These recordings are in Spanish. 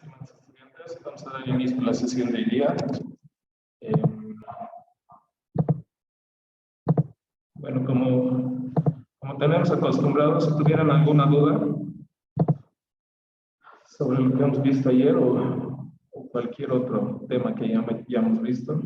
estimados estudiantes, vamos a dar inicio a la sesión de hoy día. Bueno, como tenemos acostumbrados, si tuvieran alguna duda sobre lo que hemos visto ayer o cualquier otro tema que ya hayamos visto.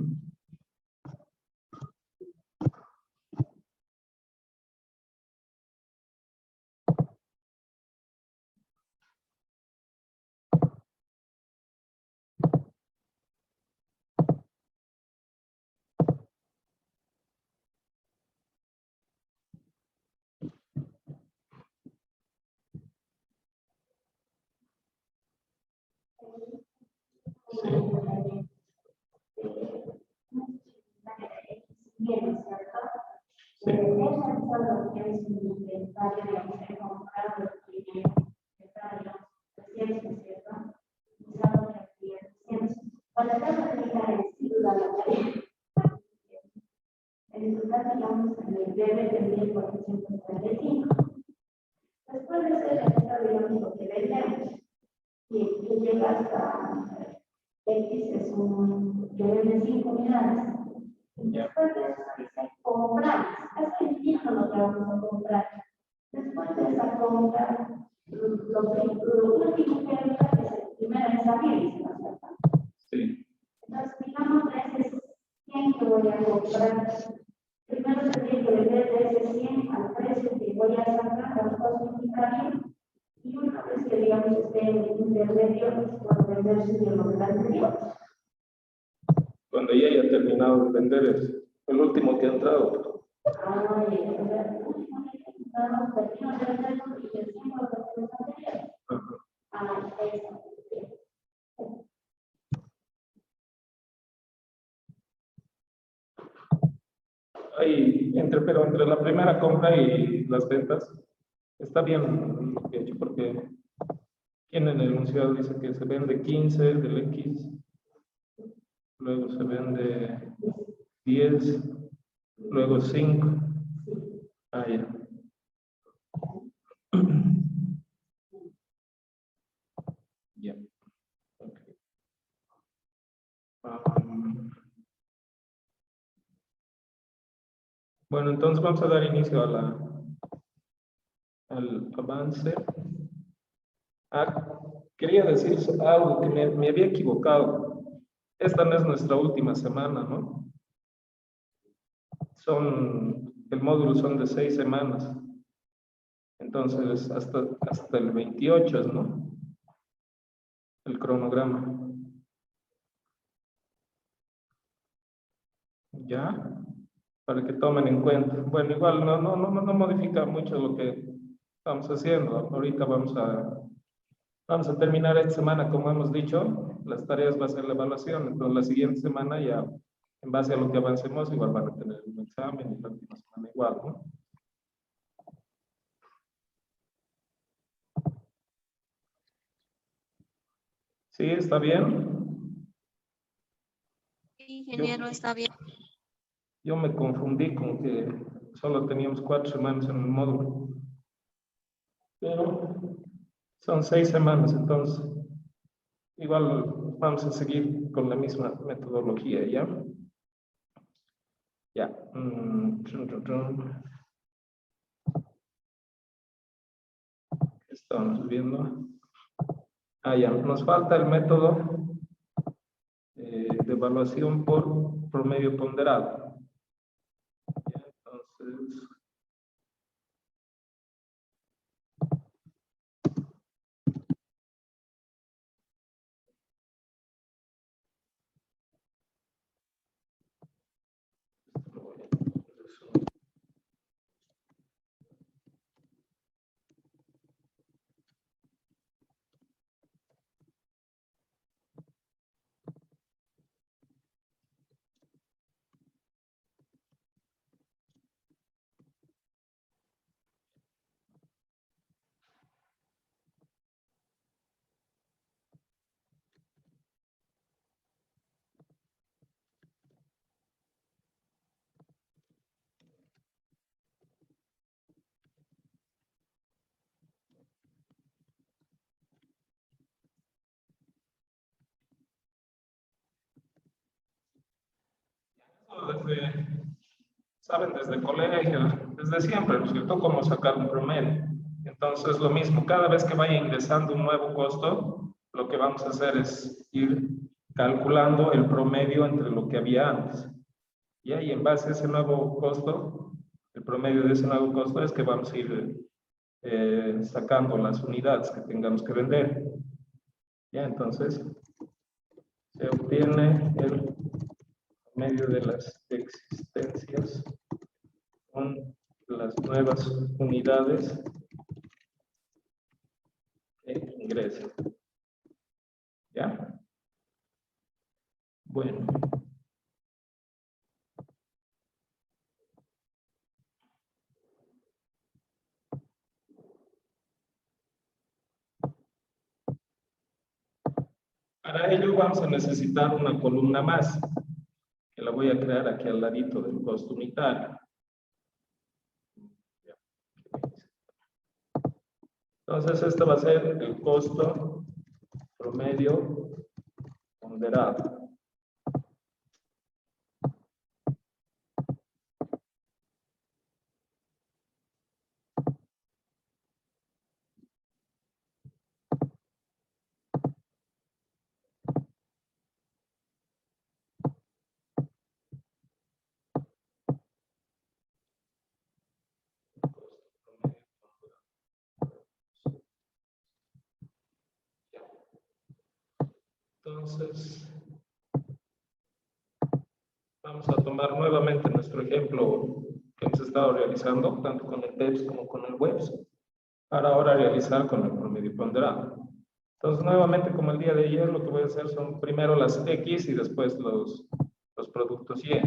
Después de ese registro, digamos, lo que vendemos, y llega hasta X, es un que vende 5 unidades. Después de eso dice comprar. Es el fijo lo que vamos a comprar. Después de esa compra, lo último que entra es el primero en salir, ¿no es cierto? Sí. Entonces, digamos, de ese 100 que voy a comprar, primero tendría que vender de ese 100 al precio que voy a sacar al costo unitario, y una vez que, digamos, esté en el intermedio, por vender su lo del anterior. Cuando ya haya terminado de vender es el último que ha entrado. Pero entre la primera compra y las ventas, está bien lo que he hecho, porque aquí en el enunciado dice que se vende 15 del X, luego se vende 10, luego 5. Ah, ya. Ya. Okay. Bueno, entonces vamos a dar inicio al avance. Quería decir algo que me había equivocado. Esta no es nuestra última semana, ¿no? El módulo son de 6 semanas. Entonces, hasta el 28, ¿no? El cronograma. ¿Ya? Para que tomen en cuenta. Bueno, igual no modifica mucho lo que estamos haciendo. Ahorita vamos a terminar esta semana, como hemos dicho. Las tareas va a ser la evaluación. Entonces, la siguiente semana ya, en base a lo que avancemos, igual van a tener un examen y la última semana igual, ¿no? ¿Sí? ¿Está bien? Sí, ingeniero, está bien. Yo me confundí con que solo teníamos 4 semanas en el módulo. Pero son 6 semanas, entonces igual vamos a seguir con la misma metodología, ¿ya? Ya. Estamos viendo. Ya. Nos falta el método de evaluación por promedio ponderado. Ya, entonces. saben, desde el colegio, desde siempre, ¿no es cierto?, cómo sacar un promedio. Entonces, lo mismo, cada vez que vaya ingresando un nuevo costo, lo que vamos a hacer es ir calculando el promedio entre lo que había antes. Y ahí, en base a ese nuevo costo, el promedio de ese nuevo costo es que vamos a ir sacando las unidades que tengamos que vender. Ya, entonces, se obtiene el promedio de las existencias con las nuevas unidades que ingresan. ¿Ya? Bueno. Para ello vamos a necesitar una columna más, que la voy a crear aquí al ladito del costo unitario. Entonces, este va a ser el costo promedio ponderado. Entonces, vamos a tomar nuevamente nuestro ejemplo que hemos estado realizando, tanto con el TEPS como con el WEBS, para ahora realizar con el promedio ponderado. Entonces, nuevamente, como el día de ayer, lo que voy a hacer son primero las X y después los productos Y.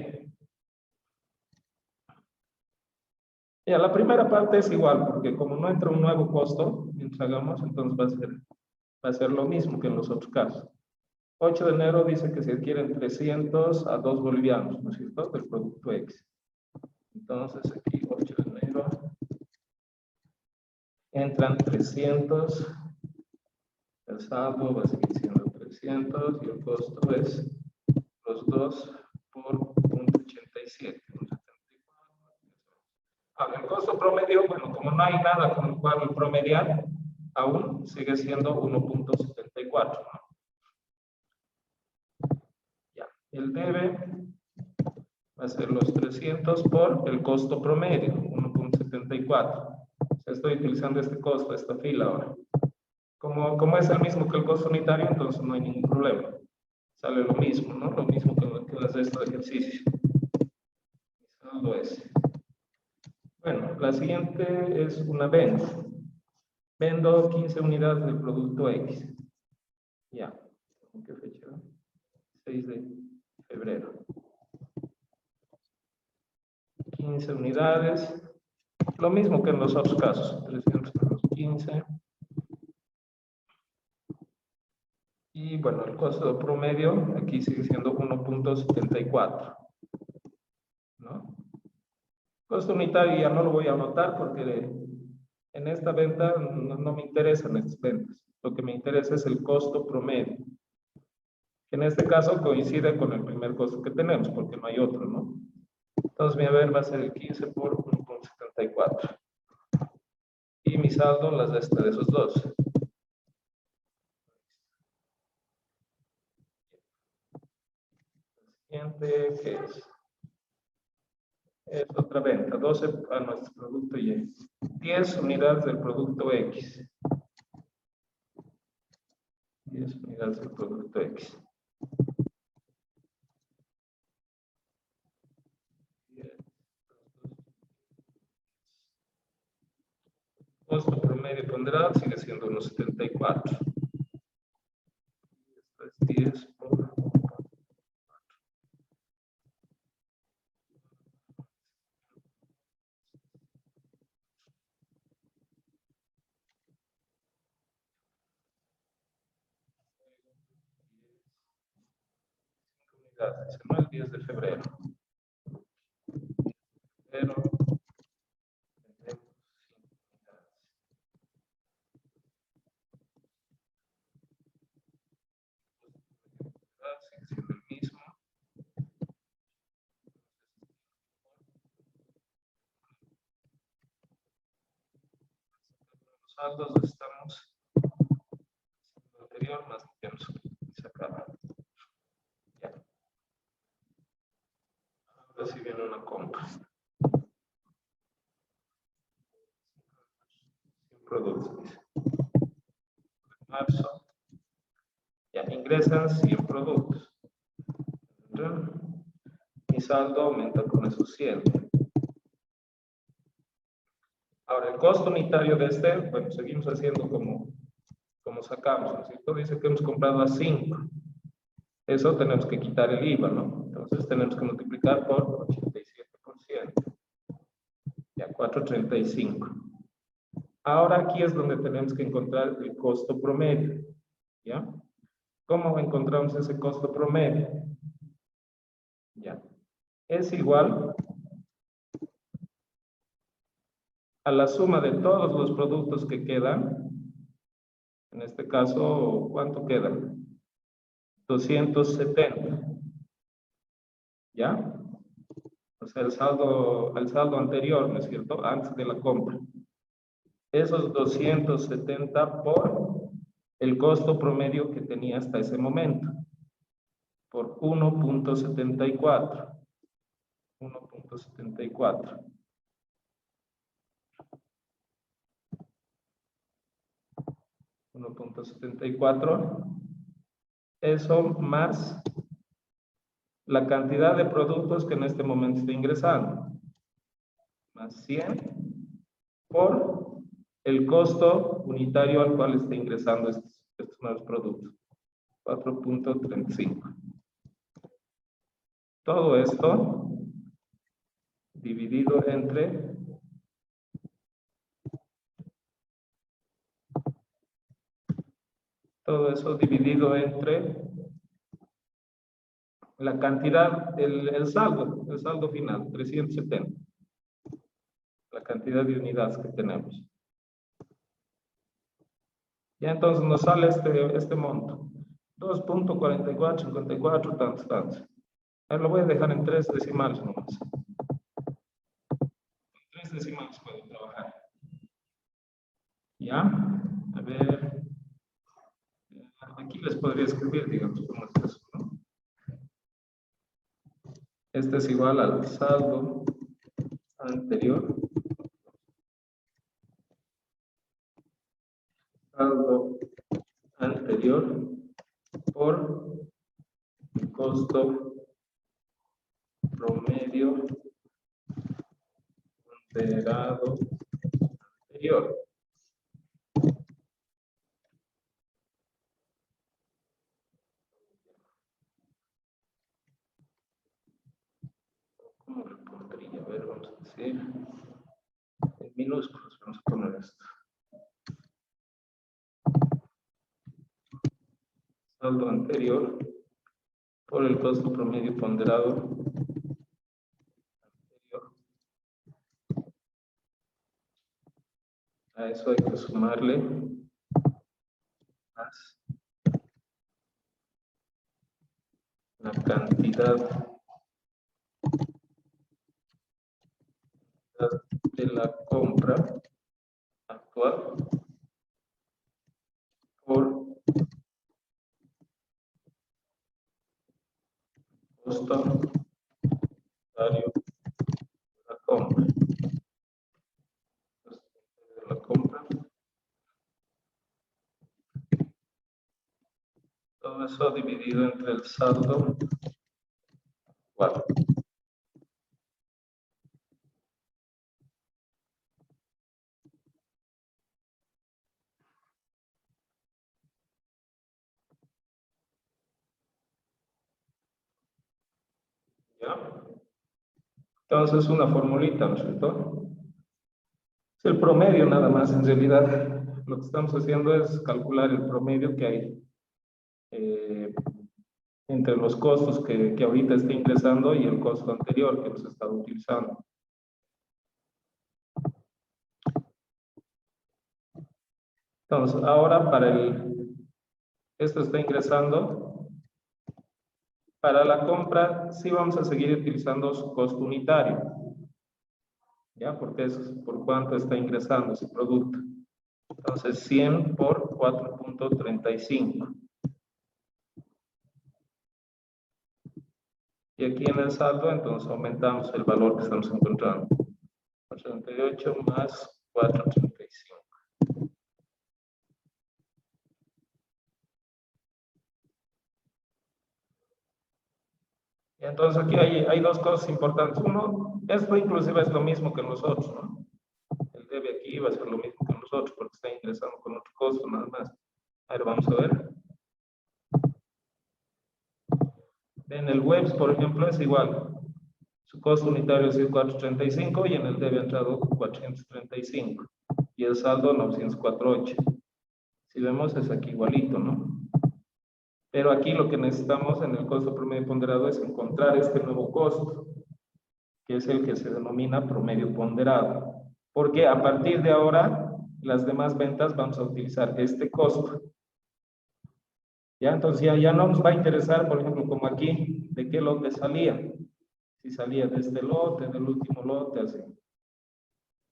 Ya, la primera parte es igual, porque como no entra un nuevo costo, mientras hagamos, entonces va a ser lo mismo que en los otros casos. 8 de enero dice que se adquieren 300 a 2 bolivianos, ¿no es cierto?, del producto X. Entonces, aquí 8 de enero, entran 300, el saldo va a seguir siendo 300 y el costo es los 2 por 0.87. Ahora, el costo promedio, bueno, como no hay nada con el cual promediar, aún sigue siendo 1.74, ¿no? Ya, el debe va a ser los 300 por el costo promedio, 1.74. O sea, estoy utilizando este costo, esta fila ahora. Como es el mismo que el costo unitario, entonces no hay ningún problema. Sale lo mismo, ¿no? Lo mismo que las de este ejercicio. Saldo es. Bueno, la siguiente es una venta. Vendo 15 unidades del producto X. Ya. ¿En qué fecha? 6 de febrero. 15 unidades. Lo mismo que en los otros casos. 300 menos 15. Y bueno, el costo promedio aquí sigue siendo 1.74. ¿No? Costo unitario ya no lo voy a anotar porque en esta venta no me interesan estas ventas. Lo que me interesa es el costo promedio. En este caso coincide con el primer costo que tenemos porque no hay otro, ¿no? Entonces mi haber va a ser el 15 por 1.74. Y mi saldo las de esos dos. Siguiente, que es otra venta, 12 a nuestro producto Y. 10 unidades del producto X. 10 unidades del producto X. Costo promedio ponderado sigue siendo unos 74. Esto es 10 por 4. Unidades, ¿no? El 10 de febrero. Pero tenemos 5 unidades. Sigue siendo el mismo. saldos estamos lo anterior más tenemos que sacar. Ya. Ahora sí viene una compra. Sin productos, dice. Marzo. Ya ingresan 100 productos. Mi saldo aumenta con esos 100. Ahora, el costo unitario de este, bueno, seguimos haciendo como sacamos, ¿no es cierto? Dice que hemos comprado a 5. Eso tenemos que quitar el IVA, ¿no? Entonces tenemos que multiplicar por 87%. Ya, 435. Ahora aquí es donde tenemos que encontrar el costo promedio. ¿Ya? ¿Cómo encontramos ese costo promedio? Ya. Es igual a la suma de todos los productos que quedan. En este caso, ¿cuánto quedan? 270. ¿Ya? O sea, el saldo anterior, ¿no es cierto? Antes de la compra. Esos 270 por el costo promedio que tenía hasta ese momento. Por 1.74. 1.74. 1.74. Eso más la cantidad de productos que en este momento está ingresando. Más 100 por el costo unitario al cual está ingresando estos nuevos productos. 4.35. Todo esto dividido entre la cantidad, el saldo final, 370. La cantidad de unidades que tenemos. Ya entonces nos sale este monto. 2.4454, tantos. Ahora lo voy a dejar en 3 decimales nomás. En 3 decimales puedo trabajar. ¿Ya? A ver. Aquí les podría escribir, digamos, cómo es eso, ¿no? Este es igual al saldo anterior. Saldo anterior por el costo promedio ponderado anterior. ¿Cómo lo pondría? A ver, vamos a decir en minúsculos, vamos a poner esto. Saldo anterior por el costo promedio ponderado anterior. A eso hay que sumarle más la cantidad de la compra actual por costo unitario de la compra. De la compra. Todo eso dividido entre el saldo actual. ¿Ya? Entonces, una formulita, ¿no es cierto? Es el promedio nada más, en realidad. Lo que estamos haciendo es calcular el promedio que hay entre los costos que ahorita está ingresando y el costo anterior que hemos estado utilizando. Entonces, ahora esto está ingresando. Para la compra, sí vamos a seguir utilizando su costo unitario. ¿Ya? Porque es por cuánto está ingresando ese producto. Entonces 100 por 4.35. Y aquí en el saldo, entonces aumentamos el valor que estamos encontrando. 88 más 4.35. Y entonces aquí hay dos cosas importantes. Uno, esto inclusive es lo mismo que nosotros, ¿no? El debe aquí va a ser lo mismo que nosotros porque está ingresando con otro costo nada más. A ver, vamos a ver. En el webs, por ejemplo, es igual. Su costo unitario es 435 y en el debe ha entrado 435. Y el saldo 948. Si vemos es aquí igualito, ¿no? Pero aquí lo que necesitamos en el costo promedio ponderado es encontrar este nuevo costo, que es el que se denomina promedio ponderado. Porque a partir de ahora, las demás ventas vamos a utilizar este costo. Ya, entonces ya no nos va a interesar, por ejemplo, como aquí, de qué lote salía. Si salía de este lote, del último lote, así.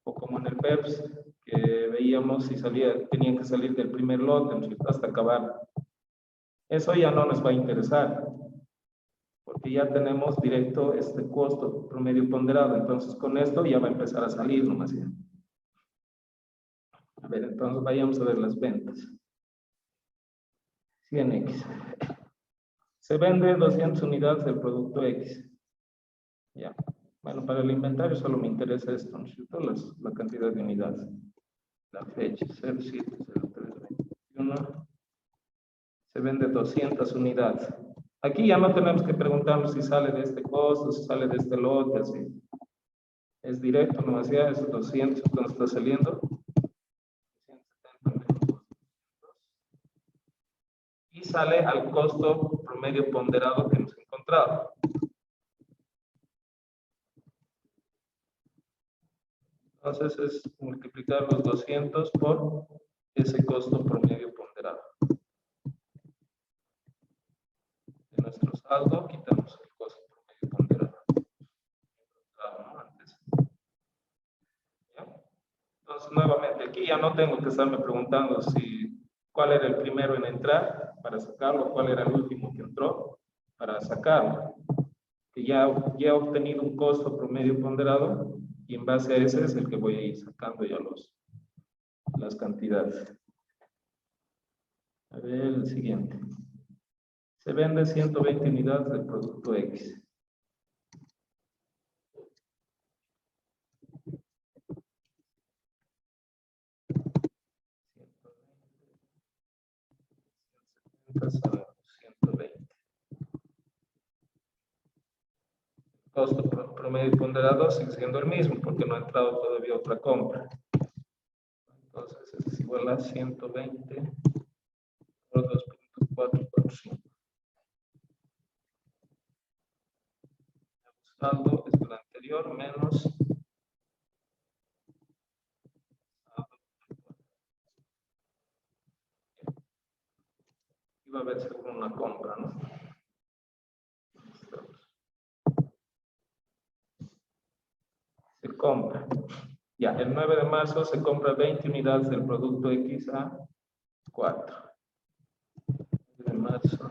O como en el PEPS, que veíamos si salía, tenían que salir del primer lote, hasta acabar. Eso ya no nos va a interesar, porque ya tenemos directo este costo promedio ponderado. Entonces con esto ya va a empezar a salir nomás ya. A ver, entonces vayamos a ver las ventas. 100X. Se vende 200 unidades del producto X. Ya. Bueno, para el inventario solo me interesa esto, ¿no es cierto? La cantidad de unidades. La fecha, 070321. Se vende 200 unidades. Aquí ya no tenemos que preguntarnos si sale de este costo, si sale de este lote, así. Es directo, no hacía esos 200, entonces está saliendo. 170 y sale al costo promedio ponderado que hemos encontrado. Entonces es multiplicar los 200 por ese costo promedio ponderado. De nuestro saldo quitamos el costo promedio ponderado. Antes. ¿Ya? Entonces nuevamente aquí ya no tengo que estarme preguntando cuál era el primero en entrar para sacarlo, cuál era el último que entró para sacarlo. Que ya he obtenido un costo promedio ponderado y en base a ese es el que voy a ir sacando ya las cantidades. A ver el siguiente. Se vende 120 unidades del producto X. Son 120. Costo promedio ponderado sigue siendo el mismo porque no ha entrado todavía otra compra. Entonces es igual a 120 por 2.445. El saldo es el anterior menos iba a haber seguro una compra, ¿no? Se compra. Ya, el 9 de marzo se compra 20 unidades del producto X a 4. 9 de marzo,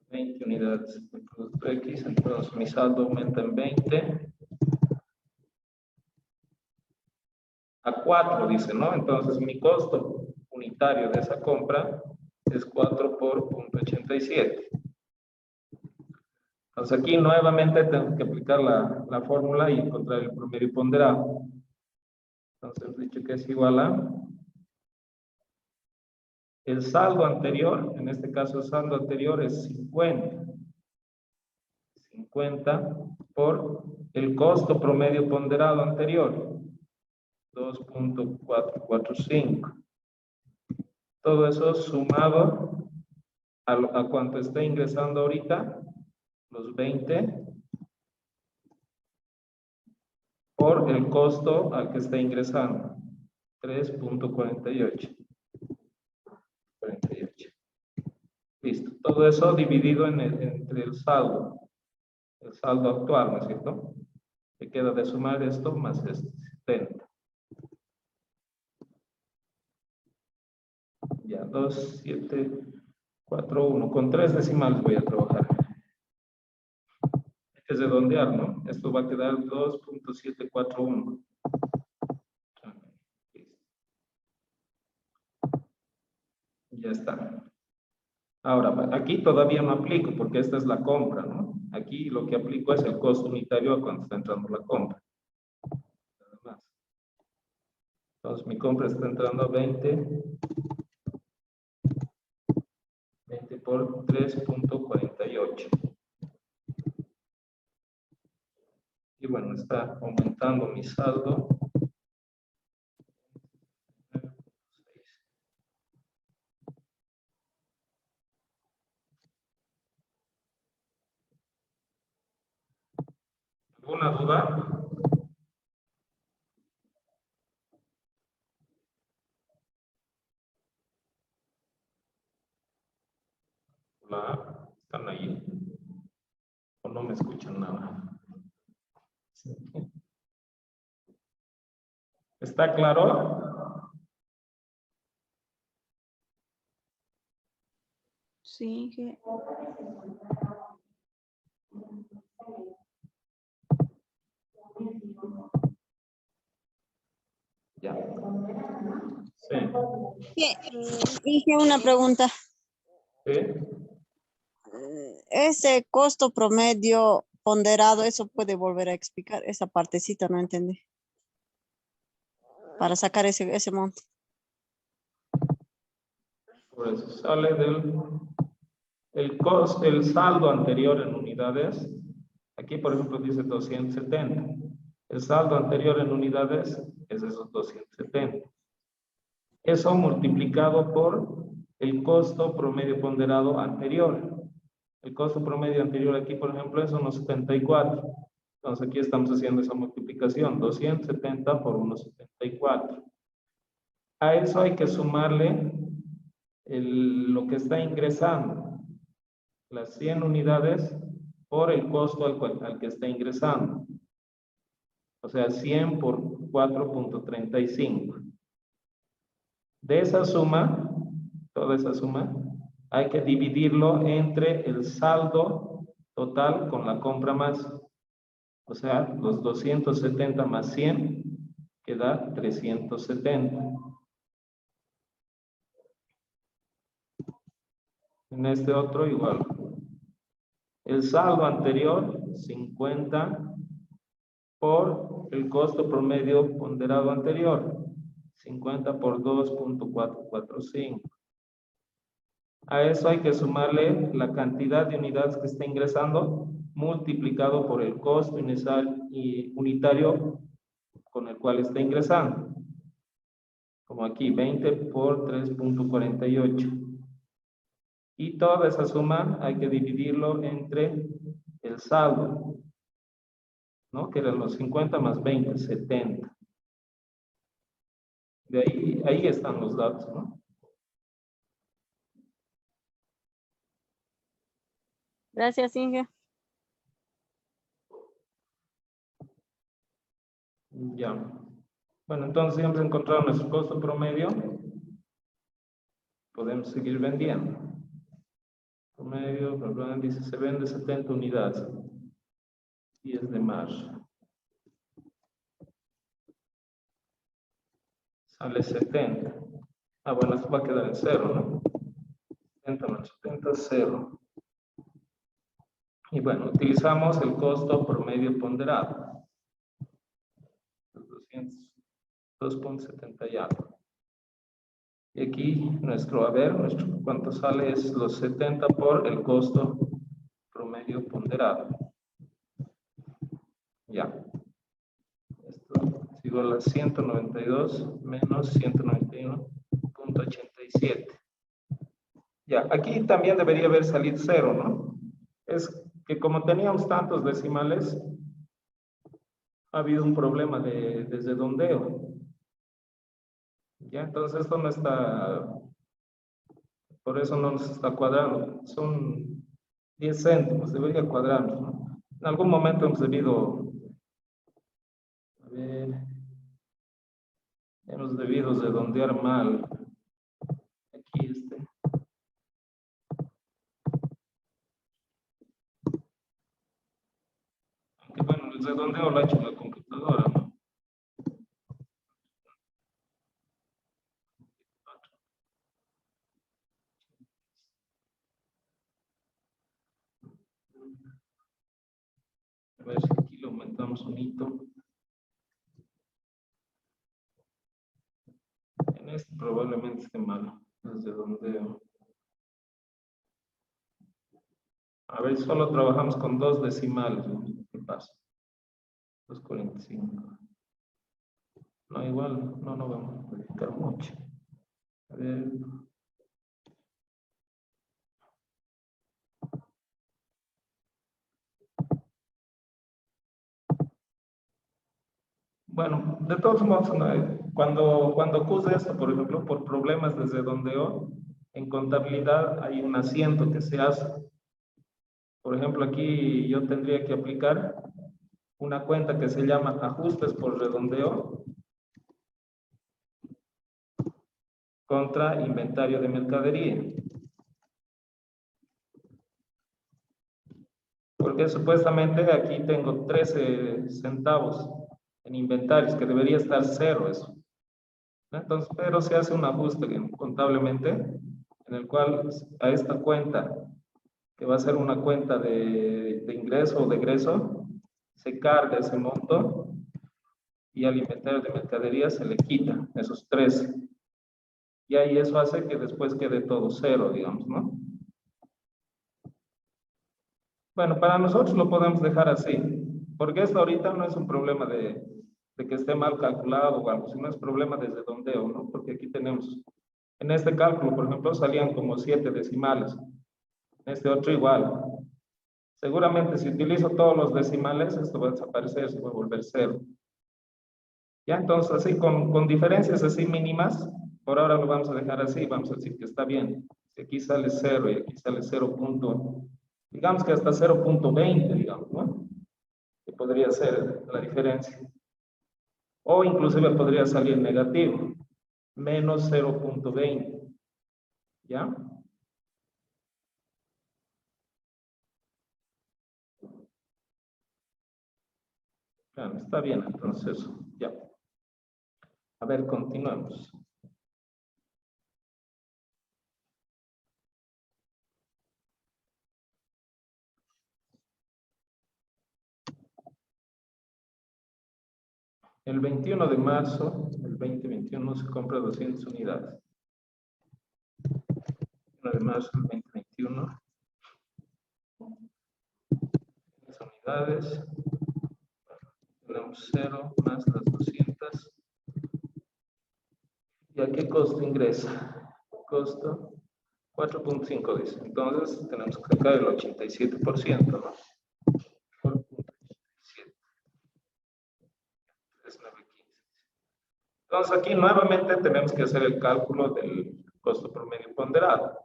20 unidades del producto X, entonces mi saldo aumenta en 20 a 4, dice, ¿no? Entonces mi costo unitario de esa compra es 4 por 0.87. Entonces aquí nuevamente tengo que aplicar la fórmula y encontrar el promedio ponderado. Entonces he dicho que es igual a el saldo anterior, en este caso el saldo anterior es 50. 50 por el costo promedio ponderado anterior, 2.445. Todo eso sumado a cuánto está ingresando ahorita, los 20, por el costo al que está ingresando, 3.48. 48. Listo. Todo eso dividido entre el saldo actual, ¿no es cierto? Que queda de sumar esto más este, 70. Ya, 2741. Con 3 decimales voy a trabajar. Es redondear, ¿no? Esto va a quedar 2.741. Ya está. Ahora, aquí todavía no aplico porque esta es la compra, ¿no? Aquí lo que aplico es el costo unitario a cuando está entrando la compra. Nada más. Entonces, mi compra está entrando a 20 por 3.48. Y bueno, está aumentando mi saldo. ¿Alguna duda? Hola, ¿están ahí? ¿O no me escuchan nada? Sí. ¿Está claro? Sí, que Ya. Sí. Dije una pregunta. Sí. Ese costo promedio ponderado, eso puede volver a explicar. Esa partecita no entendí. Para sacar ese monto. Por eso sale el saldo anterior en unidades. Aquí, por ejemplo, dice 270. El saldo anterior en unidades es esos 270. Eso multiplicado por el costo promedio ponderado anterior. El costo promedio anterior aquí, por ejemplo, es unos 74. Entonces aquí estamos haciendo esa multiplicación, 270 por 1,74. A eso hay que sumarle lo que está ingresando, las 100 unidades por el costo al que está ingresando. O sea, 100 por 4.35. De esa suma, toda esa suma, hay que dividirlo entre el saldo total con la compra más. O sea, los 270 más 100 queda 370. En este otro igual. El saldo anterior, 50 por el costo promedio ponderado anterior, 50 por 2.445. A eso hay que sumarle la cantidad de unidades que está ingresando multiplicado por el costo inicial y unitario con el cual está ingresando. Como aquí, 20 por 3.48. Y toda esa suma hay que dividirlo entre el saldo, ¿no? Que eran los 50 más 20, 70. De ahí están los datos, ¿no? Gracias, Inge. Ya. Bueno, entonces ya hemos encontrado nuestro costo promedio. Podemos seguir vendiendo. Promedio, perdón, dice se vende 70 unidades. 10 de marzo. Sale 70. Ah, bueno, esto va a quedar en cero, ¿no? 70 menos 70, 0. Y bueno, utilizamos el costo promedio ponderado. 2.70 y algo. Y aquí nuestro cuánto sale es los 70 por el costo promedio ponderado. Ya. Esto es igual a 192 menos 191.87. Ya, aquí también debería haber salido 0, ¿no? Es que como teníamos tantos decimales, ha habido un problema de redondeo. Ya, entonces esto no está, por eso no nos está cuadrando. Son 10 céntimos, debería cuadrarnos, ¿no? En algún momento hemos debido, a ver, hemos debido redondear mal. Aquí redondeo lo ha hecho en la computadora, ¿no? A ver si aquí lo aumentamos un hito. En este probablemente esté malo, desde donde... A ver, solo trabajamos con 2 decimales, ¿no? ¿Qué pasa? 2.45. No, igual, no vamos a modificar mucho. A ver. Bueno, de todos modos, cuando ocurre esto, por ejemplo, por problemas de redondeo, en contabilidad hay un asiento que se hace. Por ejemplo, aquí yo tendría que aplicar una cuenta que se llama ajustes por redondeo contra inventario de mercadería. Porque supuestamente aquí tengo 13 centavos en inventarios, que debería estar 0 eso. Entonces, pero se hace un ajuste contablemente en el cual a esta cuenta, que va a ser una cuenta de ingreso o de egreso, se carga ese monto y al inventario de mercadería se le quita esos 13. Y ahí eso hace que después quede todo 0, digamos, ¿no? Bueno, para nosotros lo podemos dejar así, porque esto ahorita no es un problema de que esté mal calculado o algo, sino es problema de redondeo, ¿no? Porque aquí tenemos, en este cálculo, por ejemplo, salían como 7 decimales, en este otro igual. Seguramente si utilizo todos los decimales, esto va a desaparecer, se va a volver 0. Ya, entonces así, con diferencias así mínimas, por ahora lo vamos a dejar así, vamos a decir que está bien. Si aquí sale 0 y aquí sale 0. Digamos que hasta 0.20, digamos, ¿no? Que podría ser la diferencia. O inclusive podría salir negativo, menos 0.20. ¿Ya? Claro, está bien, entonces, ya. A ver, continuemos. El 21 de marzo del 2021 se compra 200 unidades. 21 de marzo del 2021. Las unidades. Tenemos 0 más las 200. ¿Y a qué costo ingresa? Costo 4.5 dice. Entonces tenemos que sacar el 87%, ¿no? 4.87. 3.915. Entonces aquí nuevamente tenemos que hacer el cálculo del costo promedio ponderado.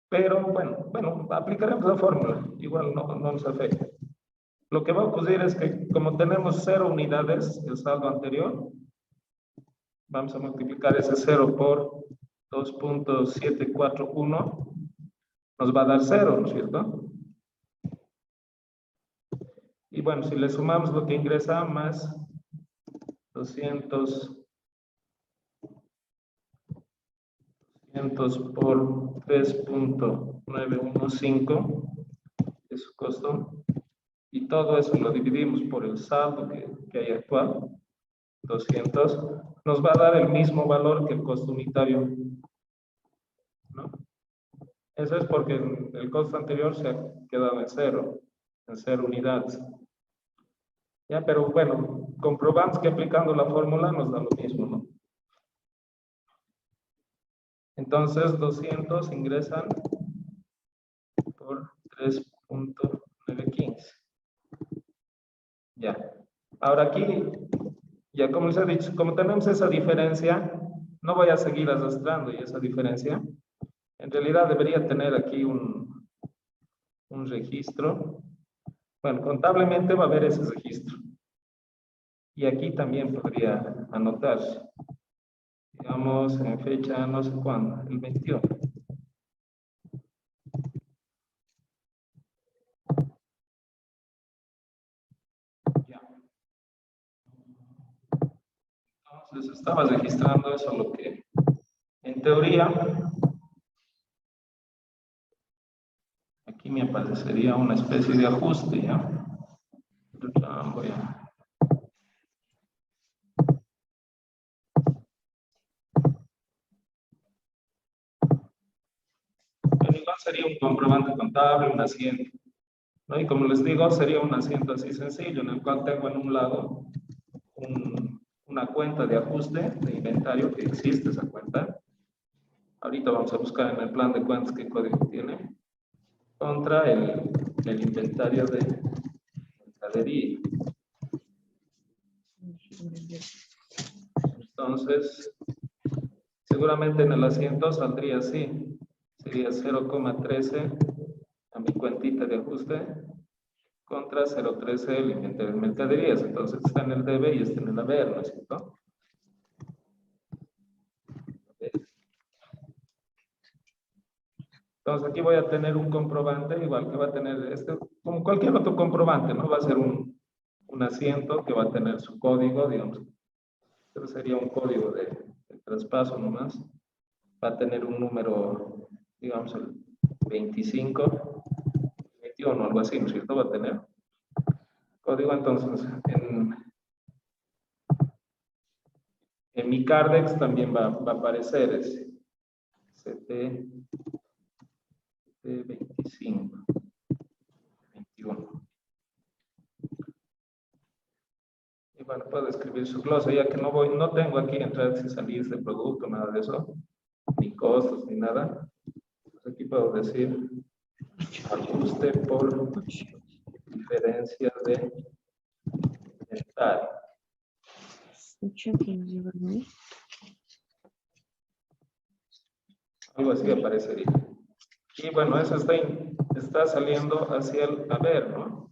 Pero bueno, aplicaremos la fórmula. Igual no nos afecta. Lo que va a ocurrir es que como tenemos 0 unidades, el saldo anterior, vamos a multiplicar ese 0 por 2.741, nos va a dar 0, ¿no es cierto? Y bueno, si le sumamos lo que ingresa más 200 por 3.915 es su costo, y todo eso lo dividimos por el saldo que hay actual, 200, nos va a dar el mismo valor que el costo unitario, ¿no? Eso es porque el costo anterior se ha quedado en 0 unidades. Ya, pero bueno, comprobamos que aplicando la fórmula nos da lo mismo, ¿no? Entonces, 200 ingresan por 3.915. Ya. Ahora aquí, ya como les he dicho, como tenemos esa diferencia, no voy a seguir arrastrando y esa diferencia. En realidad debería tener aquí un registro. Bueno, contablemente va a haber ese registro. Y aquí también podría anotarse. Digamos, en fecha no sé cuándo, el 21. Ya. Entonces estaba registrando eso, lo que en teoría aquí me aparecería una especie de ajuste, ¿ya? Voy a... Bueno, igual sería un comprobante contable, un asiento, ¿no? Y como les digo, sería un asiento así sencillo, en el cual tengo en un lado una cuenta de ajuste de inventario, que existe esa cuenta. Ahorita vamos a buscar en el plan de cuentas qué código tiene, contra el inventario de mercadería. Entonces, seguramente en el asiento saldría así, sería 0,13 a mi cuentita de ajuste contra 0,13 el inventario de mercaderías. Entonces está en el debe y está en el haber, ¿no es cierto? Entonces aquí voy a tener un comprobante, igual que va a tener, como cualquier otro comprobante, ¿no? Va a ser un asiento que va a tener su código, digamos. Pero sería un código de traspaso nomás. Va a tener un número, digamos, el 25, 21, algo así, ¿no es cierto? Va a tener código. Entonces, en mi Cardex también va a aparecer ese CT25, 21. Y bueno, puedo escribir su glosa, ya que no tengo aquí entradas y salidas de producto, nada de eso, ni costos, ni nada. Pues aquí puedo decir ajuste por diferencia de inventario. Algo así aparecería. Y bueno, eso está saliendo hacia el haber, ¿no?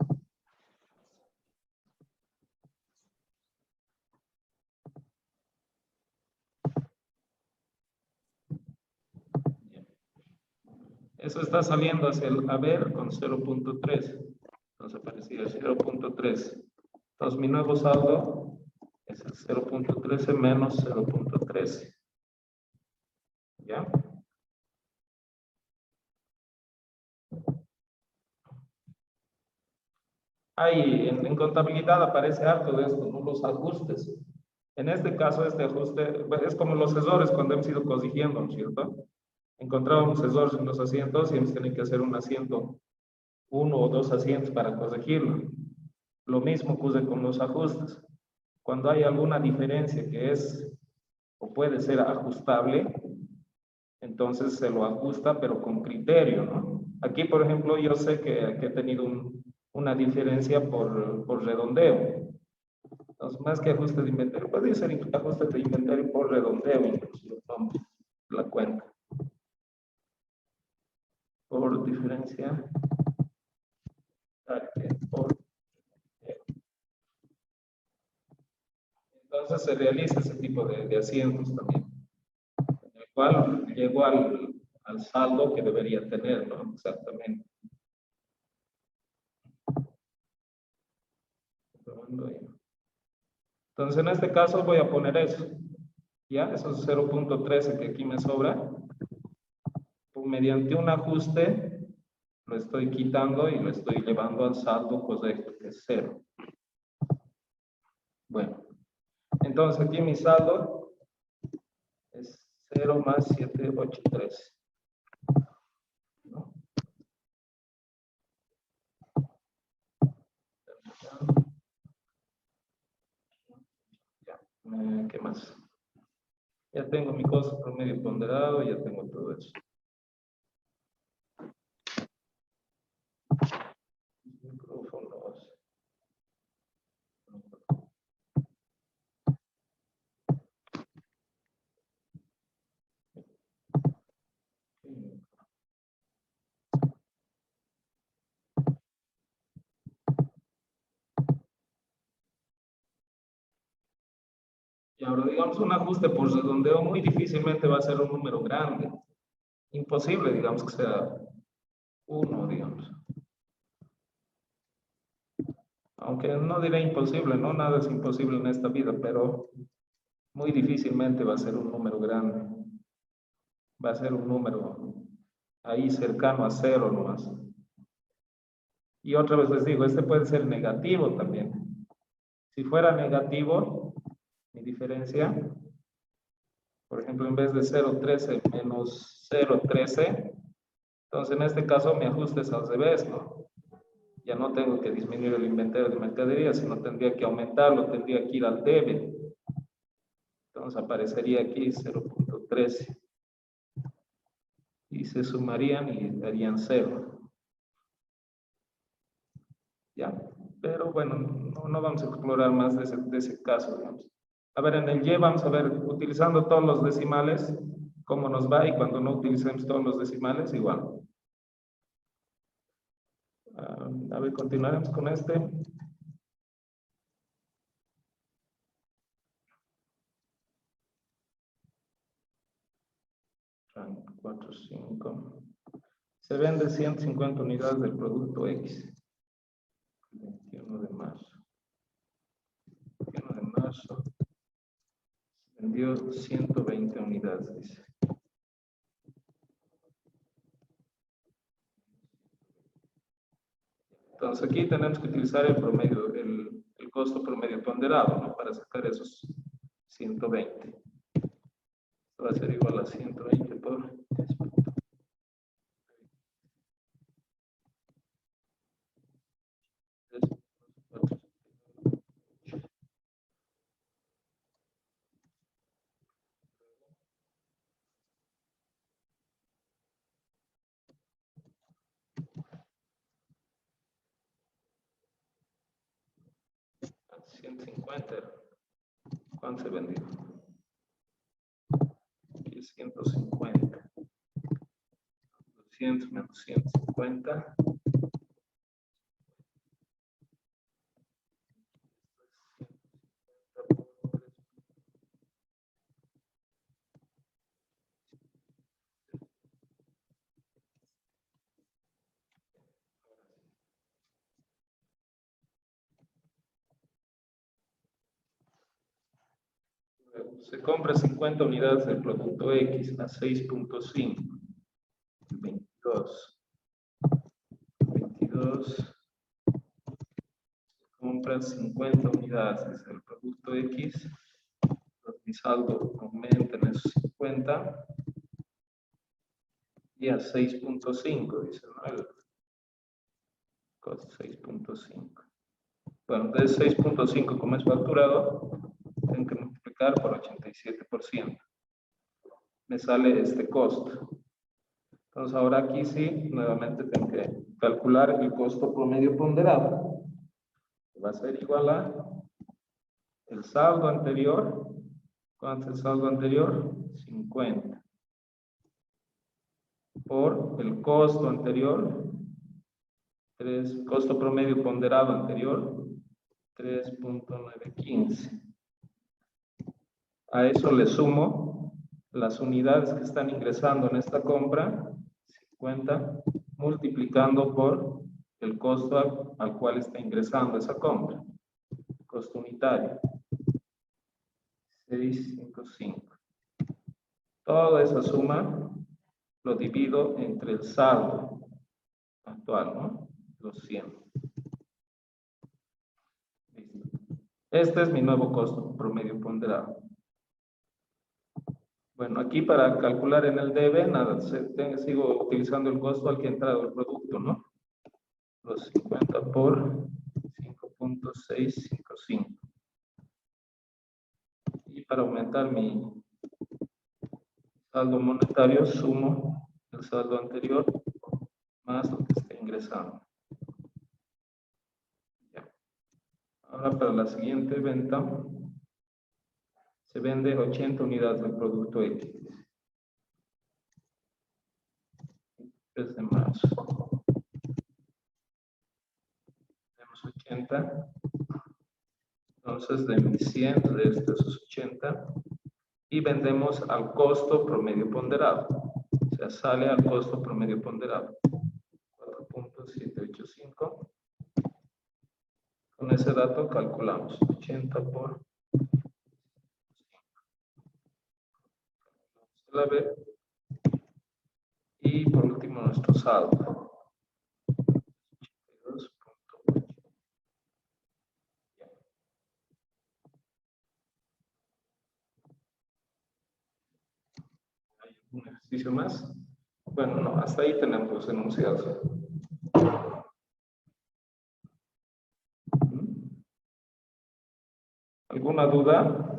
Eso está saliendo hacia el haber con 0.3. Entonces aparecía 0.3. Entonces mi nuevo saldo es el 0.13 menos 0.13. ¿Ya? Ahí en contabilidad aparece harto de esto, ¿no? Los ajustes. En este caso, este ajuste es como los sesores cuando hemos ido corrigiendo, ¿no es cierto? Encontrábamos sesores en los asientos y hemos tenido que hacer un asiento, uno o dos asientos para corregirlo. Lo mismo ocurre con los ajustes. Cuando hay alguna diferencia que es o puede ser ajustable, entonces se lo ajusta, pero con criterio, ¿no? Aquí, por ejemplo, yo sé que he tenido una diferencia por redondeo. Entonces, más que ajuste de inventario, puede ser ajuste de inventario por redondeo, incluso la cuenta. Por diferencia, entonces se realiza ese tipo de asientos también, en el cual llego al saldo que debería tener, ¿no? Exactamente. Entonces, en este caso voy a poner eso. ¿Ya? Eso es 0.13 que aquí me sobra. Pues mediante un ajuste, lo estoy quitando y lo estoy llevando al saldo correcto, que es 0. Bueno, entonces aquí mi saldo es 0 más 783. ¿No? Ya, ¿qué más? Ya tengo mi costo promedio ponderado, ya tengo todo eso. Micrófonos. Y ahora digamos un ajuste por redondeo muy difícilmente va a ser un número grande. Imposible, digamos que sea 1, digamos. Aunque no diré imposible, ¿no? Nada es imposible en esta vida, pero muy difícilmente va a ser un número grande. Va a ser un número ahí cercano a 0 nomás. Y otra vez les digo, este puede ser negativo también. Si fuera negativo, mi diferencia, por ejemplo, en vez de 0,13 menos 0,13, entonces en este caso mi ajuste es al revés, ¿no? Ya no tengo que disminuir el inventario de mercadería, sino tendría que aumentarlo, tendría que ir al debe. Entonces aparecería aquí 0,13. Y se sumarían y darían 0. Ya, pero bueno, no vamos a explorar más de ese caso, digamos. A ver, en el Y vamos a ver, utilizando todos los decimales, cómo nos va, y cuando no utilicemos todos los decimales, igual. A ver, continuaremos con este. Rank 4, 5. Se vende 150 unidades del producto X. 21 de marzo. 21 de marzo. Vendió 120 unidades, dice. Entonces aquí tenemos que utilizar el promedio, el costo promedio ponderado, ¿no? Para sacar esos 120. Esto va a ser igual a 120 por 10. ¿Cuánto se vendió? Aquí 150. 200 menos 150. Se compra 50 unidades del producto X a 6.5. 22. Compra 50 unidades del producto X. Mi saldo aumenta en esos 50. Y a 6.5, dice, ¿no? El costo 6.5. Bueno, de 6.5, como es facturado, tengo que multiplicar por 87%. Me sale este costo. Entonces ahora aquí sí, nuevamente tengo que calcular el costo promedio ponderado. Va a ser igual a el saldo anterior. ¿Cuánto es el saldo anterior? 50. Por el costo anterior, costo promedio ponderado anterior, 3.915. A eso le sumo las unidades que están ingresando en esta compra, 50, multiplicando por el costo al cual está ingresando esa compra. Costo unitario. 655. Toda esa suma lo divido entre el saldo actual, ¿no? Los 100. Listo. Este es mi nuevo costo promedio ponderado. Bueno, aquí para calcular en el debe, nada, sigo utilizando el costo al que ha entrado el producto, ¿no? Los 50 por 5.655. Y para aumentar mi saldo monetario, sumo el saldo anterior más lo que esté ingresando. Ya. Ahora para la siguiente venta, se vende 80 unidades del producto X. 3 de marzo. Tenemos 80. Entonces, de mis 100 de estos 80. Y vendemos al costo promedio ponderado. O sea, sale al costo promedio ponderado. 4.785. Con ese dato calculamos 80 por la B. Y por último nuestro saldo. 82.8. ¿Hay algún ejercicio más? Bueno, no, hasta ahí tenemos los enunciados. ¿Alguna duda?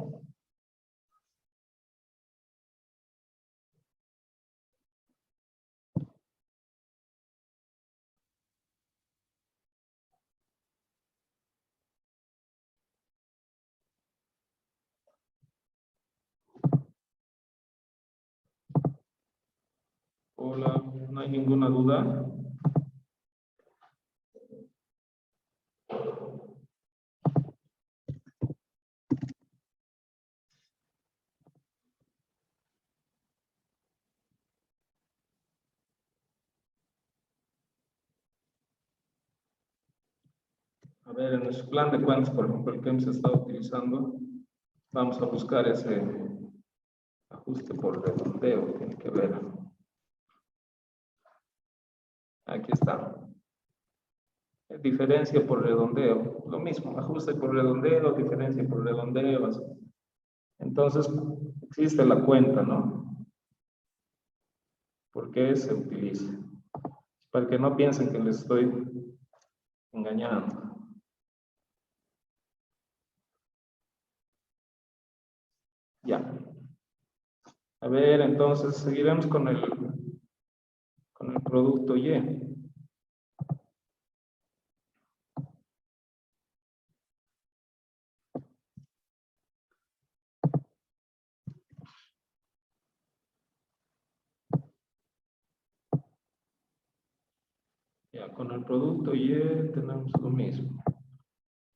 Hola, ¿no hay ninguna duda? A ver, en nuestro plan de cuentas, por ejemplo, el que hemos estado utilizando, vamos a buscar ese ajuste por redondeo, tiene que ver. Aquí está. Diferencia por redondeo, lo mismo, ajuste por redondeo, diferencia por redondeo. Así. Entonces, existe la cuenta, ¿no? ¿Por qué se utiliza? Para que no piensen que les estoy engañando. Ya. A ver, entonces seguiremos con el producto Y. Ya, con el producto Y tenemos lo mismo,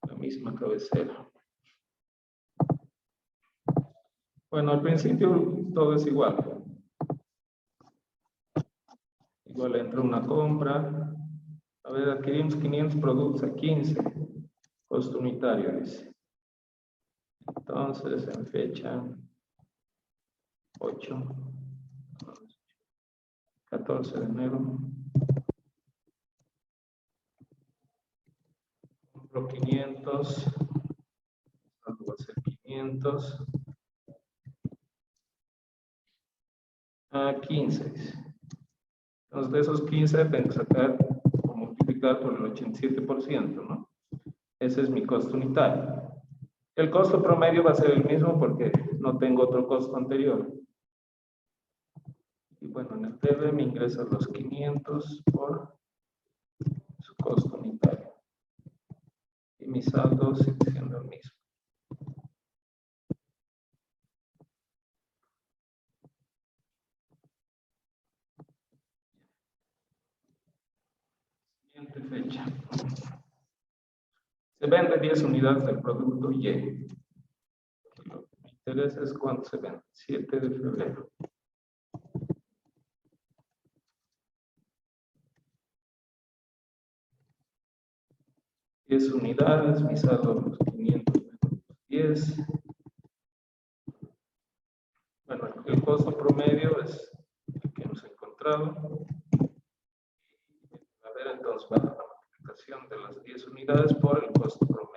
la misma cabecera. Bueno, al principio todo es igual. Igual entra una compra. A ver, adquirimos 500 productos a 15. Costo unitario, dice. Entonces, en fecha 8, 14 de enero. Compro 500. Saldo va a ser 500. A 15. Entonces, de esos 15 tengo que sacar o multiplicar por el 87%, ¿no? Ese es mi costo unitario. El costo promedio va a ser el mismo porque no tengo otro costo anterior. Y bueno, en el TV me ingresan los 500 por su costo unitario. Y mi saldo sigue siendo el mismo. Siguiente fecha. Se vende 10 unidades del producto Y. Lo que me interesa es cuánto se vende. 7 de febrero. Unidades, mi saldo los 500 menos 10. Bueno, el costo promedio es el que hemos encontrado. A ver, entonces va la multiplicación de las 10 unidades por el costo promedio.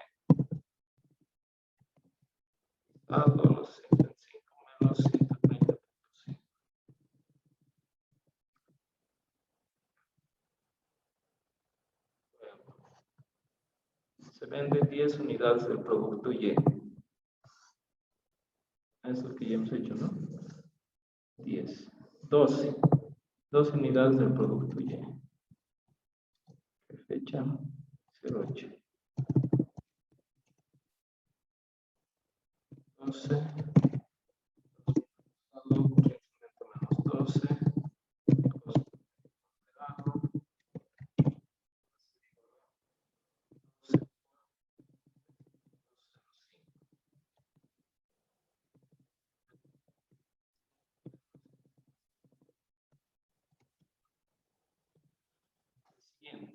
Saldo los 65 menos 130.5. Se venden 10 unidades del producto Y. Eso es que ya hemos hecho, ¿no? 10. 12. 12 unidades del producto Y. Fecha 08. 12. Saldo menos 12.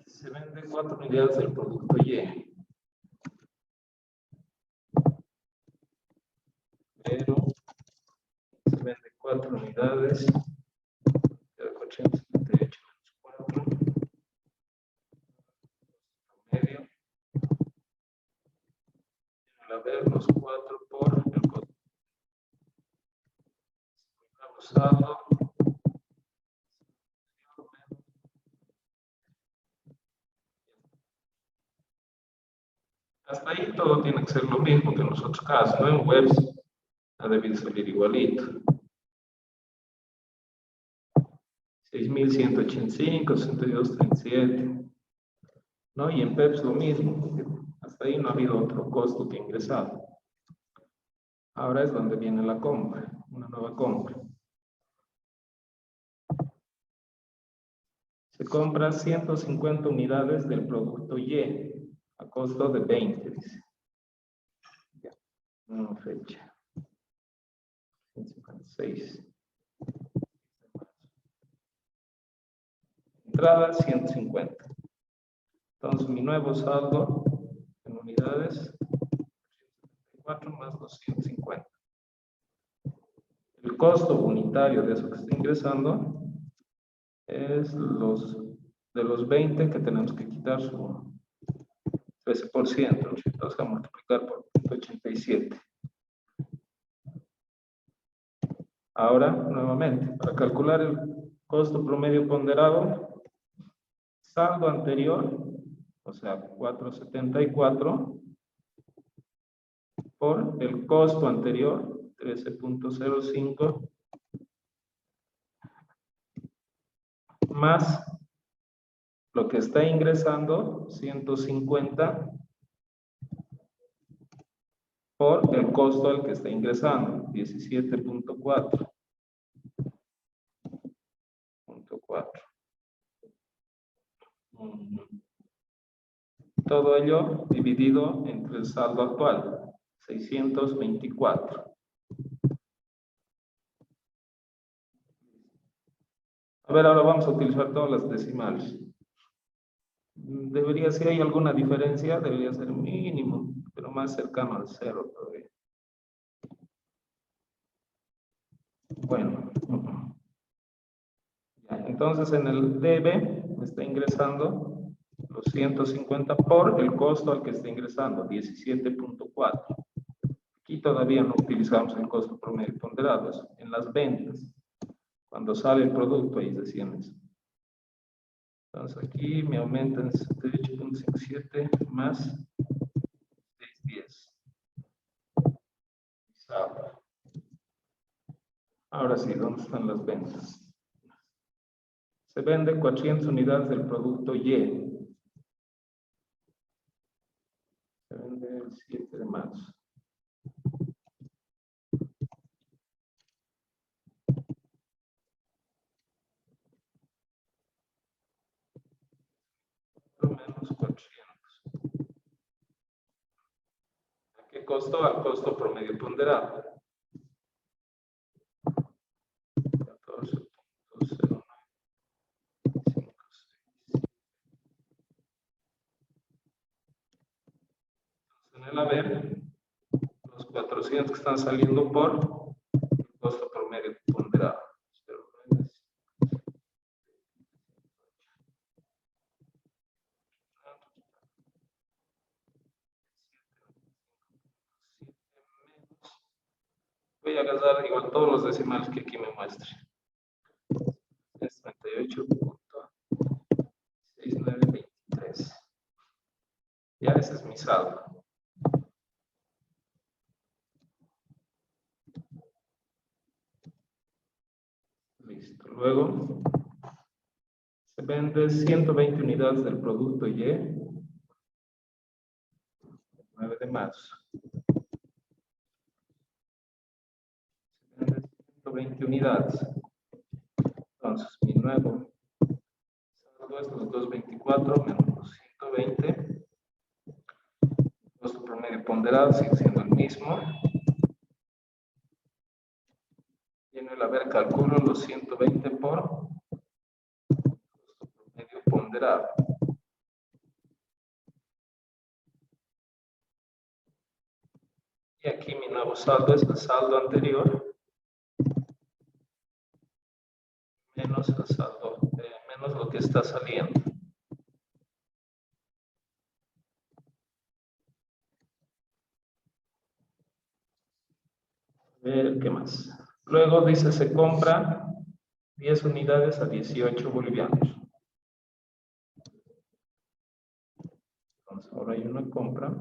Se venden 4 unidades del producto Y. Pero se vende 4 4 unidades. Queda 478 menos 4. Medio. A ver, los 4 por el costo. Usado. Hasta ahí todo tiene que ser lo mismo que en los otros casos, ¿no? En webs ha debido salir igualito. 6.185, 62.37. ¿No? Y en PEPS lo mismo. Hasta ahí no ha habido otro costo que ingresado. Ahora es donde viene la compra, una nueva compra. Se compra 150 unidades del producto Y a costo de 20, dice. Ya, una fecha. 156. Entrada 150. Entonces mi nuevo saldo en unidades 4 más 250. El costo unitario de eso que está ingresando es de los 20 que tenemos que quitar su 13%, entonces vamos a multiplicar por 87. Ahora, nuevamente, para calcular el costo promedio ponderado, saldo anterior, o sea, 474, por el costo anterior, 13.05, más lo que está ingresando, 150, por el costo al que está ingresando, 17.4. Todo ello dividido entre el saldo actual, 624. A ver, ahora vamos a utilizar todas las decimales. Debería, si hay alguna diferencia, debería ser mínimo, pero más cercano al 0 todavía. Bueno. Ya, entonces en el debe está ingresando los 150 por el costo al que está ingresando, 17.4. Aquí todavía no utilizamos el costo promedio ponderado, eso, en las ventas. Cuando sale el producto, ahí decían eso. Entonces aquí me aumentan 78.57 más 610. Ahora sí, ¿dónde están las ventas? Se vende 400 unidades del producto Y. Se vende el 7 de marzo. Menos 400. ¿A qué costo? Al costo promedio ponderado. 14.0956. En el haber, los 400 que están saliendo por el costo promedio ponderado. 0.9. Voy a agarrar igual todos los decimales que aquí me muestre. Es 38.6923. Ya ese es mi saldo. Listo. Luego se vende 120 unidades del producto Y. 9 de marzo. 120 unidades. Entonces, mi nuevo saldo es los 224 menos los 120. El costo promedio ponderado sigue siendo el mismo. Y en el haber calculo los 120 por costo promedio ponderado. Y aquí mi nuevo saldo es el saldo anterior. menos el saldo, menos lo que está saliendo. A ver, ¿qué más? Luego dice, se compra 10 unidades a 18 bolivianos. Entonces, ahora hay una compra.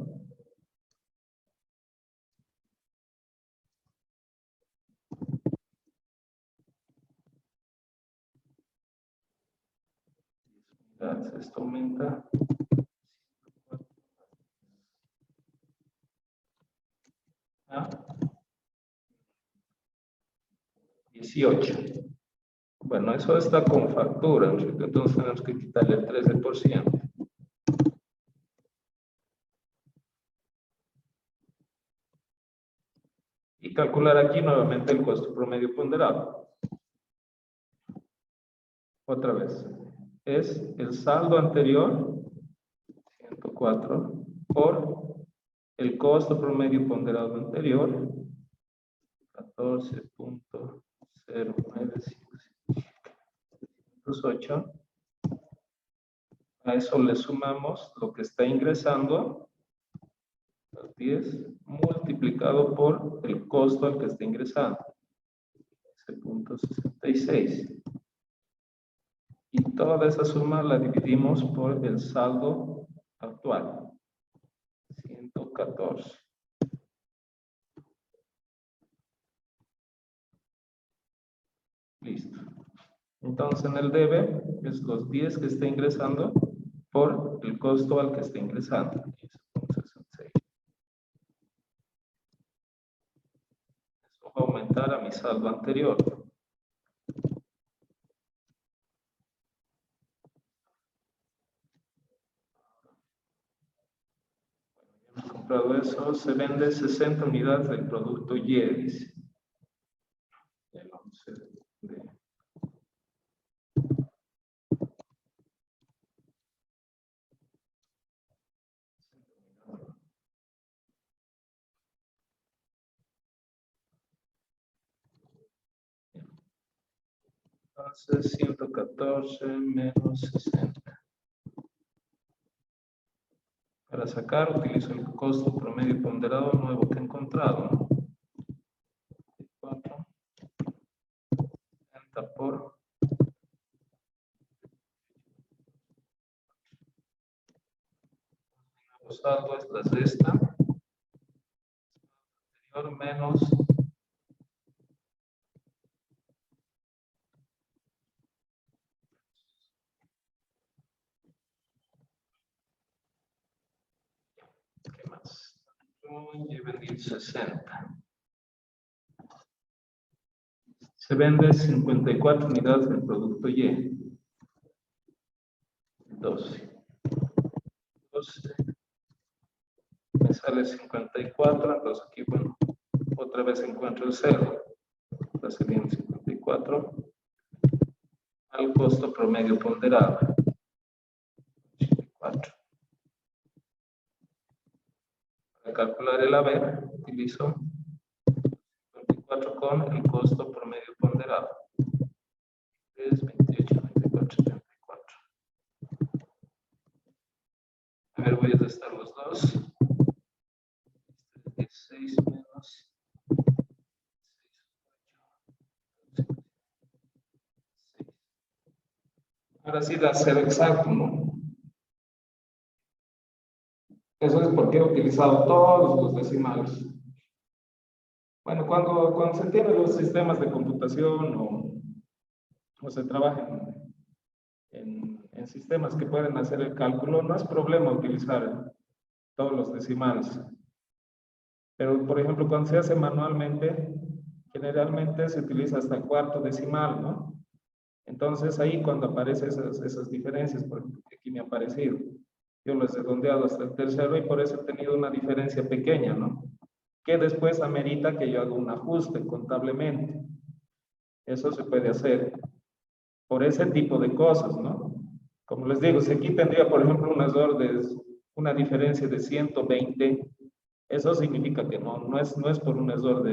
Esto aumenta. ¿Ah? 18. Bueno, eso está con factura, entonces tenemos que quitarle el 13%. Y calcular aquí nuevamente el costo promedio ponderado. Otra vez. Es el saldo anterior, 104, por el costo promedio ponderado anterior, 14.0958. A eso le sumamos lo que está ingresando, los 10, multiplicado por el costo al que está ingresando, 13.66. Y toda esa suma la dividimos por el saldo actual, 114. Listo. Entonces en el debe es los 10 que está ingresando por el costo al que está ingresando. 10.66. Eso va a aumentar a mi saldo anterior. Hemos comprado eso, se vende 60 unidades del producto Y, dice. El 11 de... Entonces, 114 menos 60. Para sacar, utilizo el costo promedio ponderado nuevo que he encontrado. 4, 60 por... El saldo es la resta. Anterior menos... ¿Qué más? Y vendí 60. Se vende 54 unidades del producto Y. 12. Me sale 54, entonces aquí, bueno, otra vez encuentro el 0. Entonces serían 54 al costo promedio ponderado. 84. Para calcular el haber, utilizo 54 con el costo promedio ponderado. Es 28, 24, 34. A ver, voy a restar los dos. 16 menos 6. Ahora sí da 0 exacto, ¿no? Eso es porque he utilizado todos los decimales. Bueno, cuando se tienen los sistemas de computación o se trabaja en sistemas que pueden hacer el cálculo, no es problema utilizar todos los decimales. Pero, por ejemplo, cuando se hace manualmente, generalmente se utiliza hasta el cuarto decimal, ¿no? Entonces, ahí cuando aparecen esas diferencias, por ejemplo, que aquí me ha aparecido, yo lo he redondeado hasta el tercero y por eso he tenido una diferencia pequeña, ¿no? Que después amerita que yo haga un ajuste contablemente. Eso se puede hacer por ese tipo de cosas, ¿no? Como les digo, si aquí tendría, por ejemplo, una diferencia de 120, eso significa que no es por un error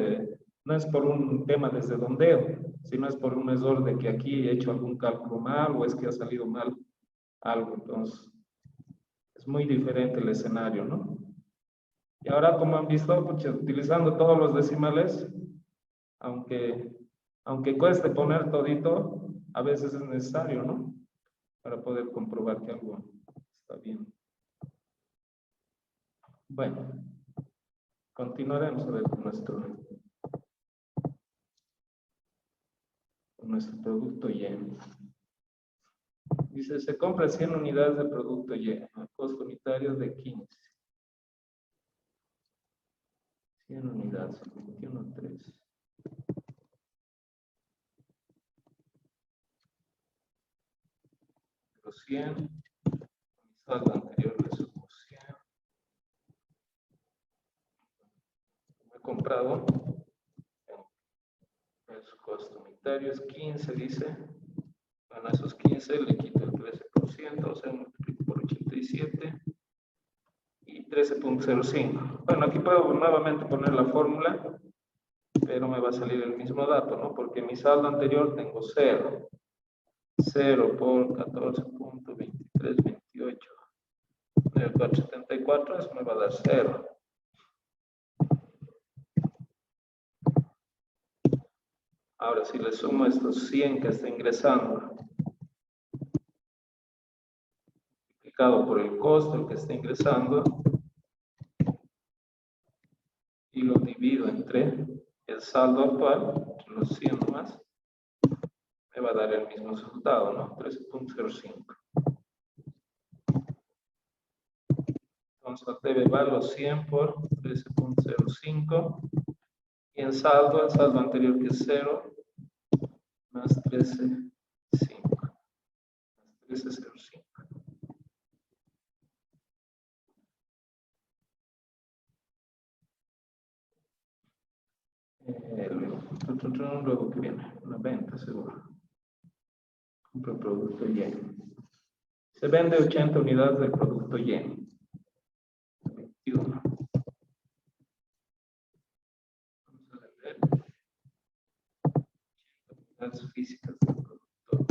no es por un tema de redondeo, sino es por un error de que aquí he hecho algún cálculo mal o es que ha salido mal algo. Entonces, es muy diferente el escenario, ¿no? Y ahora, como han visto, pues, utilizando todos los decimales, aunque cueste poner todito, a veces es necesario, ¿no? Para poder comprobar que algo está bien. Bueno, continuaremos a ver con nuestro producto Y. Dice, se compra 100 unidades de producto Y a costo unitario de 15. 100 unidades, 21.3. Los 100, mi saldo anterior le sumo 100. He comprado, el costo unitario es 15, dice. Bueno, a esos 15 le quito el 13%, o sea, multiplico por 87 y 13.05. Bueno, aquí puedo nuevamente poner la fórmula, pero me va a salir el mismo dato, ¿no? Porque mi saldo anterior tengo 0. 0 por 14.2328. El 474, eso me va a dar 0. Ahora, si le sumo estos 100 que está ingresando, multiplicado por el costo el que está ingresando, y lo divido entre el saldo actual, los 100 más, me va a dar el mismo resultado, ¿no? 13.05. Entonces, la TV va a los 100 por 13.05. Y el saldo anterior que es 0, más 13.5. Más 13.05. Luego que viene una venta, seguro. Compra el producto Y. Se vende 80 unidades del producto Y. 21. Vamos a vender 80 unidades físicas del producto.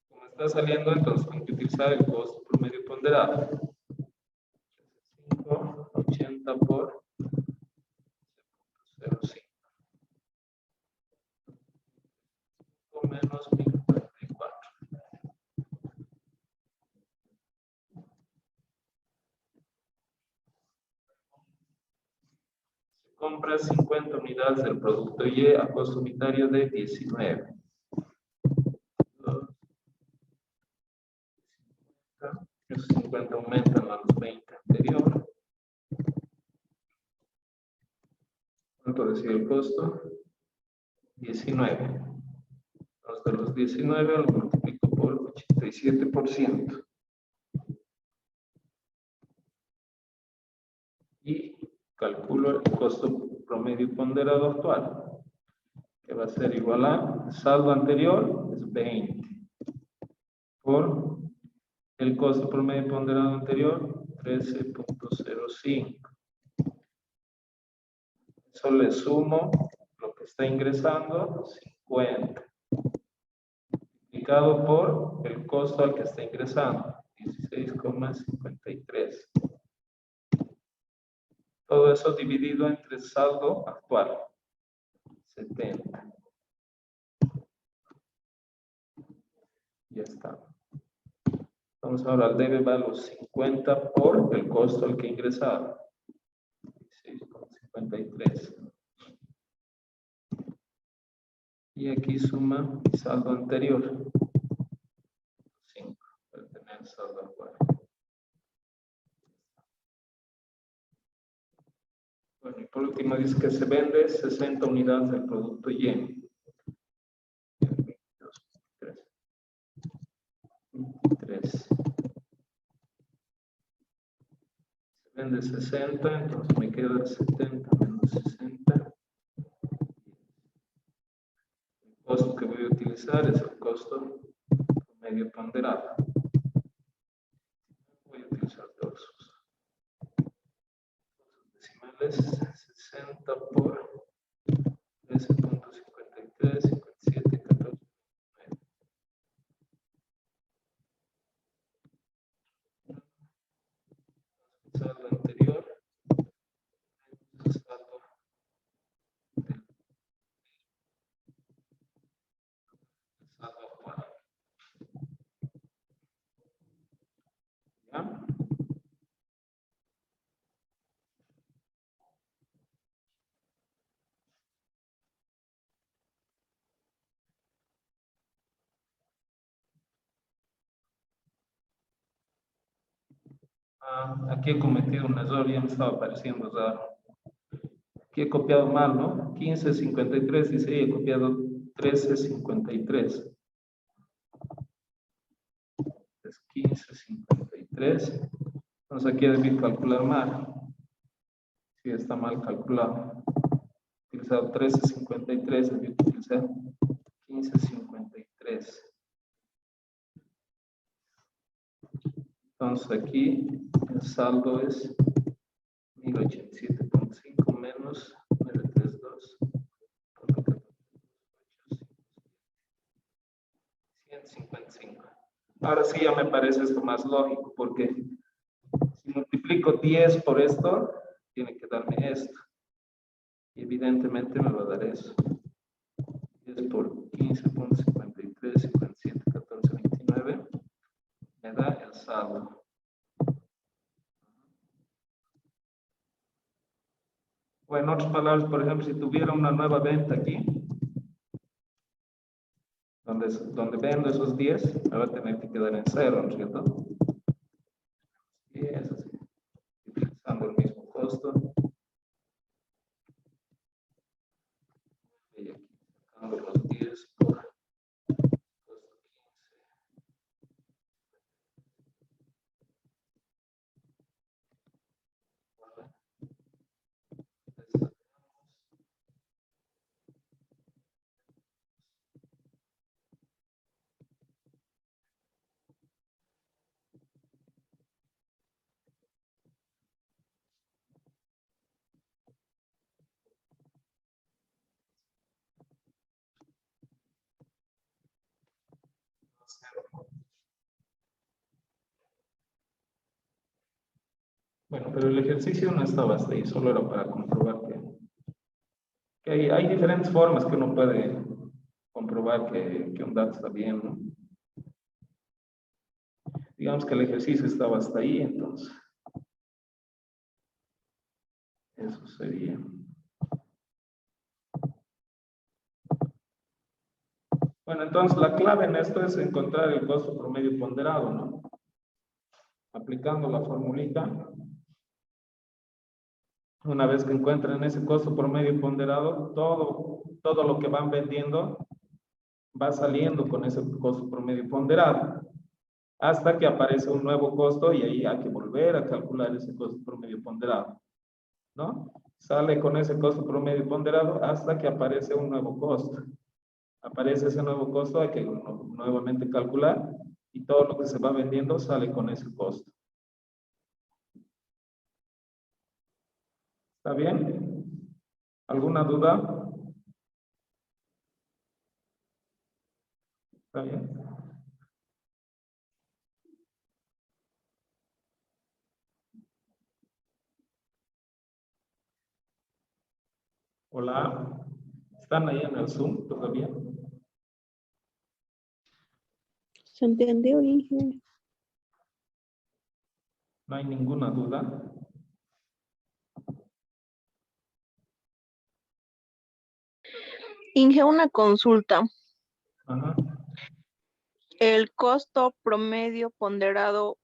Como está saliendo, entonces hay que utilizar el costo promedio ponderado. 80 por 0.05 menos 1044. Se compra 50 unidades del producto Y a costo unitario de 19. Esos 50 aumentan a los 20 anterior. ¿Cuánto decía el costo? 19. Entonces, de los 19 lo multiplico por 87%. Y calculo el costo promedio ponderado actual, que va a ser igual a saldo anterior, es 20, por el costo promedio ponderado anterior, 13.05. Eso le sumo lo que está ingresando, 50. Multiplicado por el costo al que está ingresando, 16,53. Todo eso dividido entre el saldo actual, 70. Ya está. Vamos ahora al debe va a los 50 por el costo al que he ingresado. 16,53. Y aquí suma mi saldo anterior. 5 para tener el saldo actual. Bueno, y por último dice que se vende 60 unidades del producto Y. 23. Se vende 60, entonces me queda 70 menos 60. El costo que voy a utilizar es el costo promedio ponderado. Voy a utilizar todos. es 60 por 13.53, 57, 14. Saldo anterior. Saldo actual. ¿Ya? Aquí he cometido un error, ya me estaba pareciendo raro. Aquí he copiado mal, ¿no? 15.53, dice, he copiado 13.53. Es 15.53. Entonces aquí debí calcular mal. Sí, está mal calculado. He utilizado 13.53, debí utilizar 15.53. Entonces aquí el saldo es 1087.5 menos 932. 155. Ahora sí ya me parece esto más lógico, porque si multiplico 10 por esto, tiene que darme esto. Y evidentemente me va a dar eso. 10 por 15.53, 57, 14, 29. Me da el saldo. O en otras palabras, por ejemplo, si tuviera una nueva venta aquí, donde vendo esos 10, me va a tener que quedar en 0, ¿no es cierto? Y es así, utilizando el mismo costo. Y aquí sacando los 10 por costo 15. Vale. Bueno, pero el ejercicio no estaba hasta ahí, solo era para comprobar que hay diferentes formas que uno puede comprobar que un dato está bien, ¿no? Digamos que el ejercicio estaba hasta ahí, entonces eso sería. Bueno, entonces la clave en esto es encontrar el costo promedio ponderado, ¿no? Aplicando la formulita. Una vez que encuentren ese costo promedio ponderado, todo lo que van vendiendo va saliendo con ese costo promedio ponderado, hasta que aparece un nuevo costo y ahí hay que volver a calcular ese costo promedio ponderado, ¿no? Sale con ese costo promedio ponderado hasta que aparece un nuevo costo. Aparece ese nuevo costo, hay que nuevamente calcular y todo lo que se va vendiendo sale con ese costo. ¿Está bien? ¿Alguna duda? ¿Está bien? Hola, ¿están ahí en el Zoom todavía? ¿Se entendió, Inge? ¿No hay ninguna duda? Inge, una consulta. Ajá. El costo promedio ponderado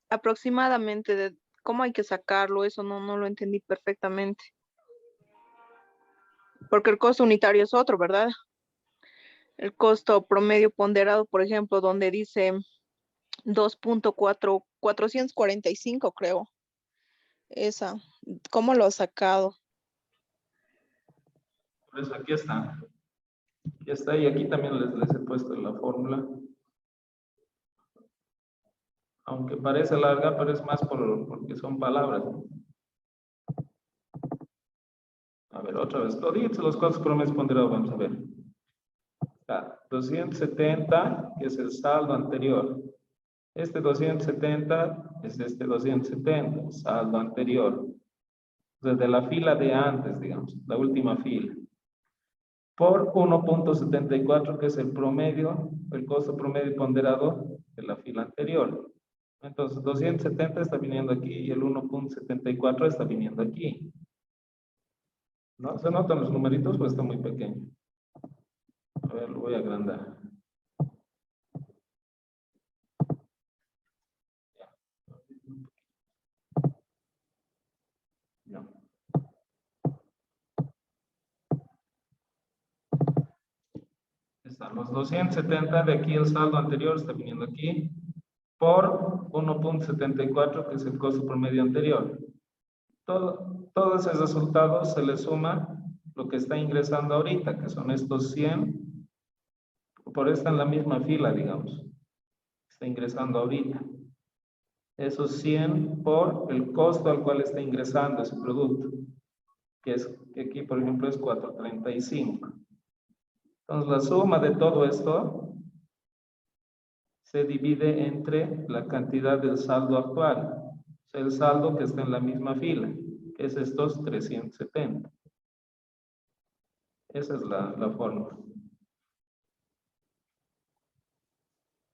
aproximadamente de cómo hay que sacarlo, eso no lo entendí perfectamente. Porque el costo unitario es otro, ¿verdad? El costo promedio ponderado, por ejemplo, donde dice 445, creo. Esa, ¿cómo lo has sacado? Pues aquí está. Aquí está y aquí también les he puesto la fórmula. Aunque parece larga, pero es más porque son palabras, ¿no? A ver, otra vez. Toditos los costos promedios ponderados, vamos a ver. Está 270, que es el saldo anterior. Este 270 es este 270, saldo anterior. Desde la fila de antes, digamos, la última fila. Por 1.74, que es el promedio, el costo promedio ponderado de la fila anterior. Entonces, 270 está viniendo aquí y el 1.74 está viniendo aquí. ¿No? ¿Se notan los numeritos? Pues está muy pequeño. A ver, lo voy a agrandar. Ya. Están los 270 de aquí, el saldo anterior está viniendo aquí, por 1.74, que es el costo promedio anterior. Todo ese resultado se le suma lo que está ingresando ahorita, que son estos 100, por esta en la misma fila, digamos. Está ingresando ahorita. Esos 100 por el costo al cual está ingresando ese producto, que aquí, por ejemplo, es 4.35. Entonces, la suma de todo esto se divide entre la cantidad del saldo actual, o sea, el saldo que está en la misma fila, que es estos 370. Esa es la fórmula.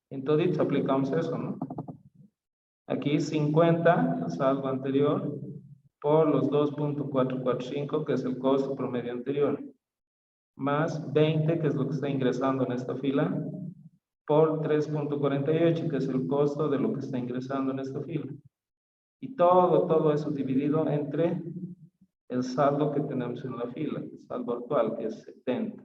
En todito aplicamos eso, ¿no? Aquí 50, el saldo anterior, por los 2.445, que es el costo promedio anterior, más 20, que es lo que está ingresando en esta fila, por 3.48, que es el costo de lo que está ingresando en esta fila. Y todo eso dividido entre el saldo que tenemos en la fila, el saldo actual, que es 70.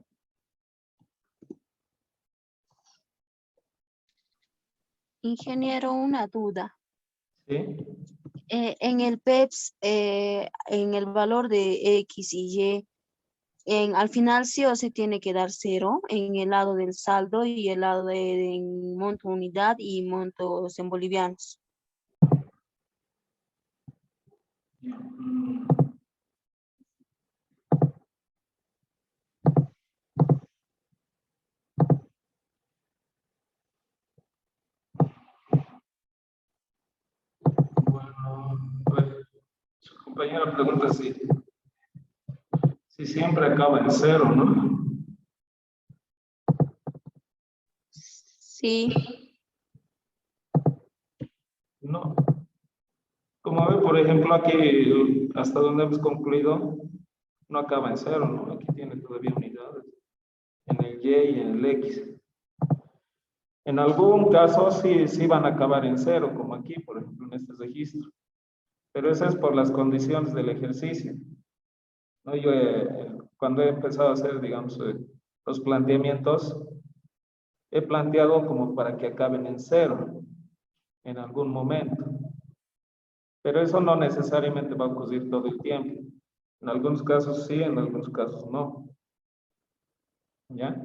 Ingeniero, una duda. ¿Sí? En el PEPS, en el valor de X y Y, al final sí o sí tiene que dar 0 en el lado del saldo y el lado de monto unidad y montos en bolivianos. Bueno, pues, su compañera pregunta si siempre acaba en 0, ¿no? Sí. No. Como ve, por ejemplo, aquí, hasta donde hemos concluido, no acaba en 0, ¿no? Aquí tiene todavía unidades. En el Y y en el X. En algún caso sí van a acabar en 0, como aquí, por ejemplo, en este registro. Pero eso es por las condiciones del ejercicio. ¿No? Yo cuando he empezado a hacer, digamos, los planteamientos, he planteado como para que acaben en 0 en algún momento. Pero eso no necesariamente va a ocurrir todo el tiempo. En algunos casos sí, en algunos casos no. ¿Ya?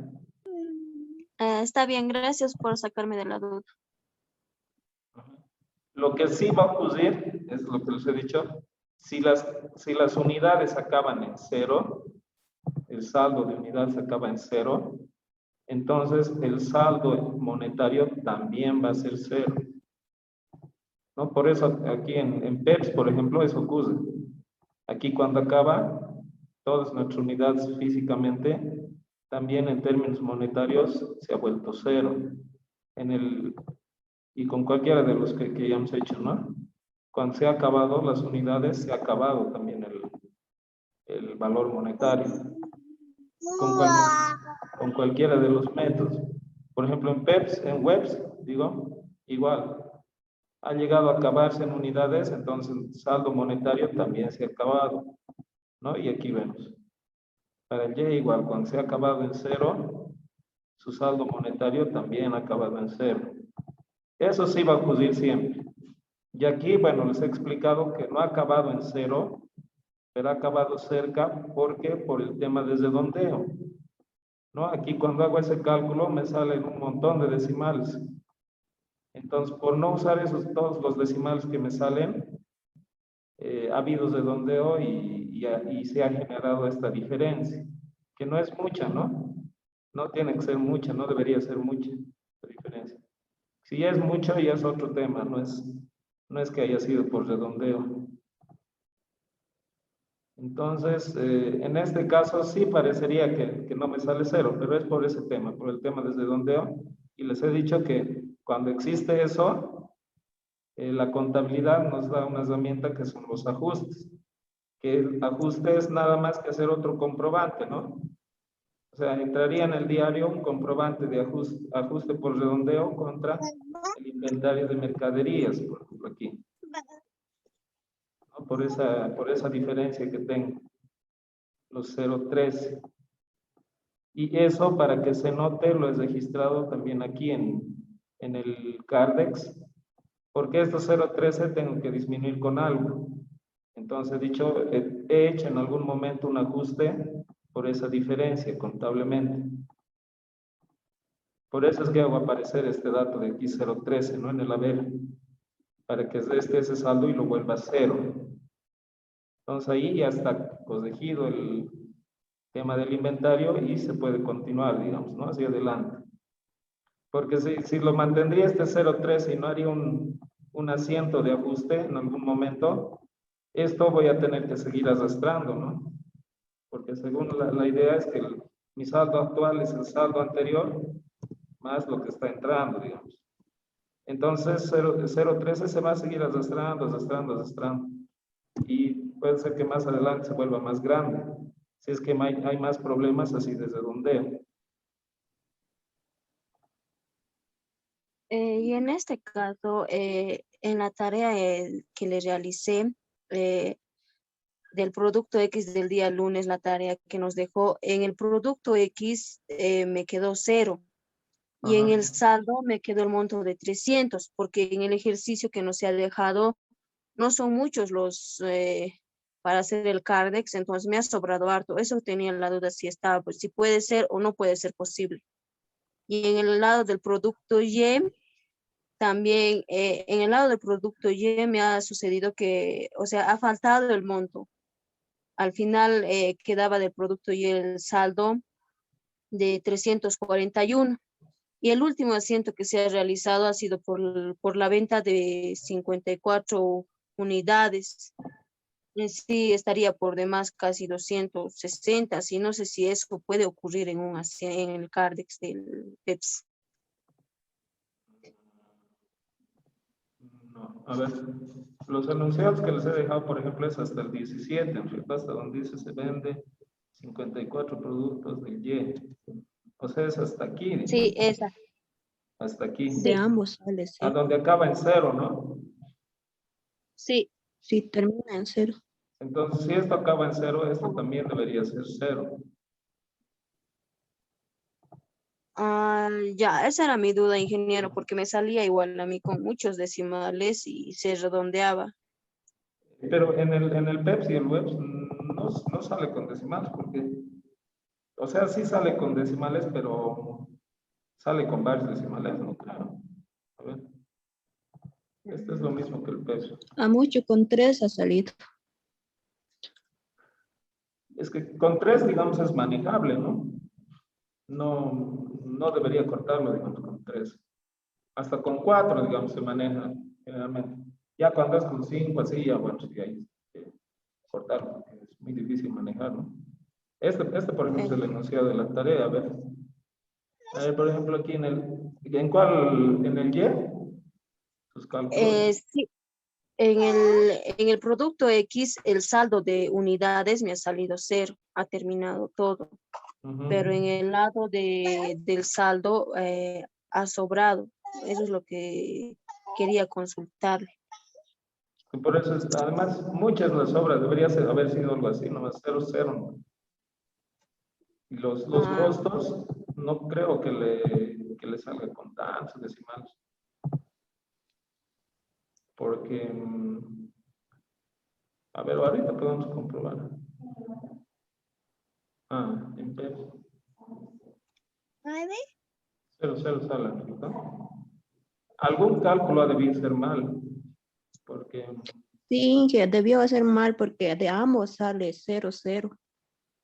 Está bien, gracias por sacarme de la duda. Lo que sí va a ocurrir, es lo que les he dicho, si las unidades acaban en 0, el saldo de unidades acaba en 0, entonces el saldo monetario también va a ser 0. ¿No? Por eso aquí en PEPS, por ejemplo, eso ocurre. Aquí cuando acaba, todas nuestras unidades físicamente, también en términos monetarios, se ha vuelto 0. Y con cualquiera de los que ya hemos hecho, ¿no? Cuando se ha acabado las unidades, se ha acabado también el valor monetario. Con cualquiera de los métodos. Por ejemplo, en PEPS, en WEBS, digo, igual. Ha llegado a acabarse en unidades, entonces el saldo monetario también se ha acabado, ¿no? Y aquí vemos. Para el Y igual, cuando se ha acabado en 0, su saldo monetario también ha acabado en 0. Eso sí va a ocurrir siempre. Y aquí, bueno, les he explicado que no ha acabado en 0, pero ha acabado cerca, porque por el tema de redondeo, ¿no? Aquí cuando hago ese cálculo me salen un montón de decimales. Entonces, por no usar todos los decimales que me salen, habidos de redondeo y se ha generado esta diferencia, que no es mucha, ¿no? No tiene que ser mucha, no debería ser mucha la diferencia. Si ya es mucho, ya es otro tema, no es que haya sido por redondeo. Entonces, en este caso sí parecería que no me sale cero, pero es por ese tema, por el tema del redondeo. Y les he dicho que cuando existe eso, la contabilidad nos da una herramienta que son los ajustes. Que el ajuste es nada más que hacer otro comprobante, ¿no? O sea, entraría en el diario un comprobante de ajuste por redondeo contra el inventario de mercaderías, por ejemplo, aquí, ¿no? Por esa diferencia que tengo, los 0,13. Y eso, para que se note, lo he registrado también aquí en el Cardex, porque estos 0,13 tengo que disminuir con algo. Entonces, he hecho en algún momento un ajuste por esa diferencia contablemente. Por eso es que hago aparecer este dato de aquí 0,13, ¿no? En el haber, para que reste ese saldo y lo vuelva a cero. Entonces ahí ya está corregido el tema del inventario y se puede continuar, digamos, ¿no? Hacia adelante. Porque si lo mantendría este 0,13 y no haría un asiento de ajuste en algún momento, esto voy a tener que seguir arrastrando, ¿no? Porque según la idea es que mi saldo actual es el saldo anterior más lo que está entrando, digamos. Entonces 0,13 se va a seguir arrastrando, arrastrando, arrastrando. Y puede ser que más adelante se vuelva más grande. Si es que hay más problemas así de redondeo. Y en este caso, en la tarea que le realicé del producto X del día lunes, la tarea que nos dejó, en el producto X me quedó 0 y en Ajá. el saldo me quedó el monto de 300, porque en el ejercicio que nos se ha dejado no son muchos los para hacer el Cardex, entonces me ha sobrado harto. Eso tenía la duda si estaba, pues si puede ser o no puede ser posible. Y en el lado del producto Y, también en el lado del producto Y me ha sucedido que, o sea, ha faltado el monto. Al final quedaba del producto Y el saldo de 341. Y el último asiento que se ha realizado ha sido por la venta de 54 unidades. En sí estaría por demás casi 260, así no sé si eso puede ocurrir en el Cardex del PEPS. No, a ver, los enunciados que les he dejado, por ejemplo, es hasta el 17, en realidad, hasta donde dice se vende 54 productos del Y. O sea, es hasta aquí, Sí, esa. hasta aquí. De Sí, ambos sale, A sí. donde acaba en 0, ¿no? sí. Sí, termina en 0. Entonces, si esto acaba en 0, esto también debería ser 0. Ah, ya, esa era mi duda, ingeniero, porque me salía igual a mí con muchos decimales y se redondeaba. Pero en el Pepsi y el Webs no sale con decimales, porque, o sea, sí sale con decimales, pero sale con varios decimales, ¿no? Claro. A ver, este es lo mismo que el Pepsi. A mucho con 3 ha salido. Es que con 3, digamos, es manejable, ¿no? No debería cortarlo, digamos, con 3. Hasta con 4, digamos, se maneja generalmente. Ya cuando es con 5, así, ya bueno, sí hay que cortarlo, porque es muy difícil manejar, ¿no? Este por ejemplo, es el enunciado de la tarea, a ver, por ejemplo, aquí ¿en cuál? ¿En el Y? Sus cálculos. Sí, en el producto X, el saldo de unidades me ha salido 0, ha terminado todo, pero en Ujú. el lado del saldo ha sobrado. Eso es lo que quería consultarle. Y por eso, además, muchas las obras, haber sido algo así, nomás 0, 0, ¿no? Y los Ah, costos, no creo que le salga con tantos decimales. Porque, a ver, ahorita podemos comprobar. En pesos. 0, 0 sale, ¿no? Algún cálculo ha debido ser mal, porque Sí, que debió ser mal porque de ambos sale 0, 0.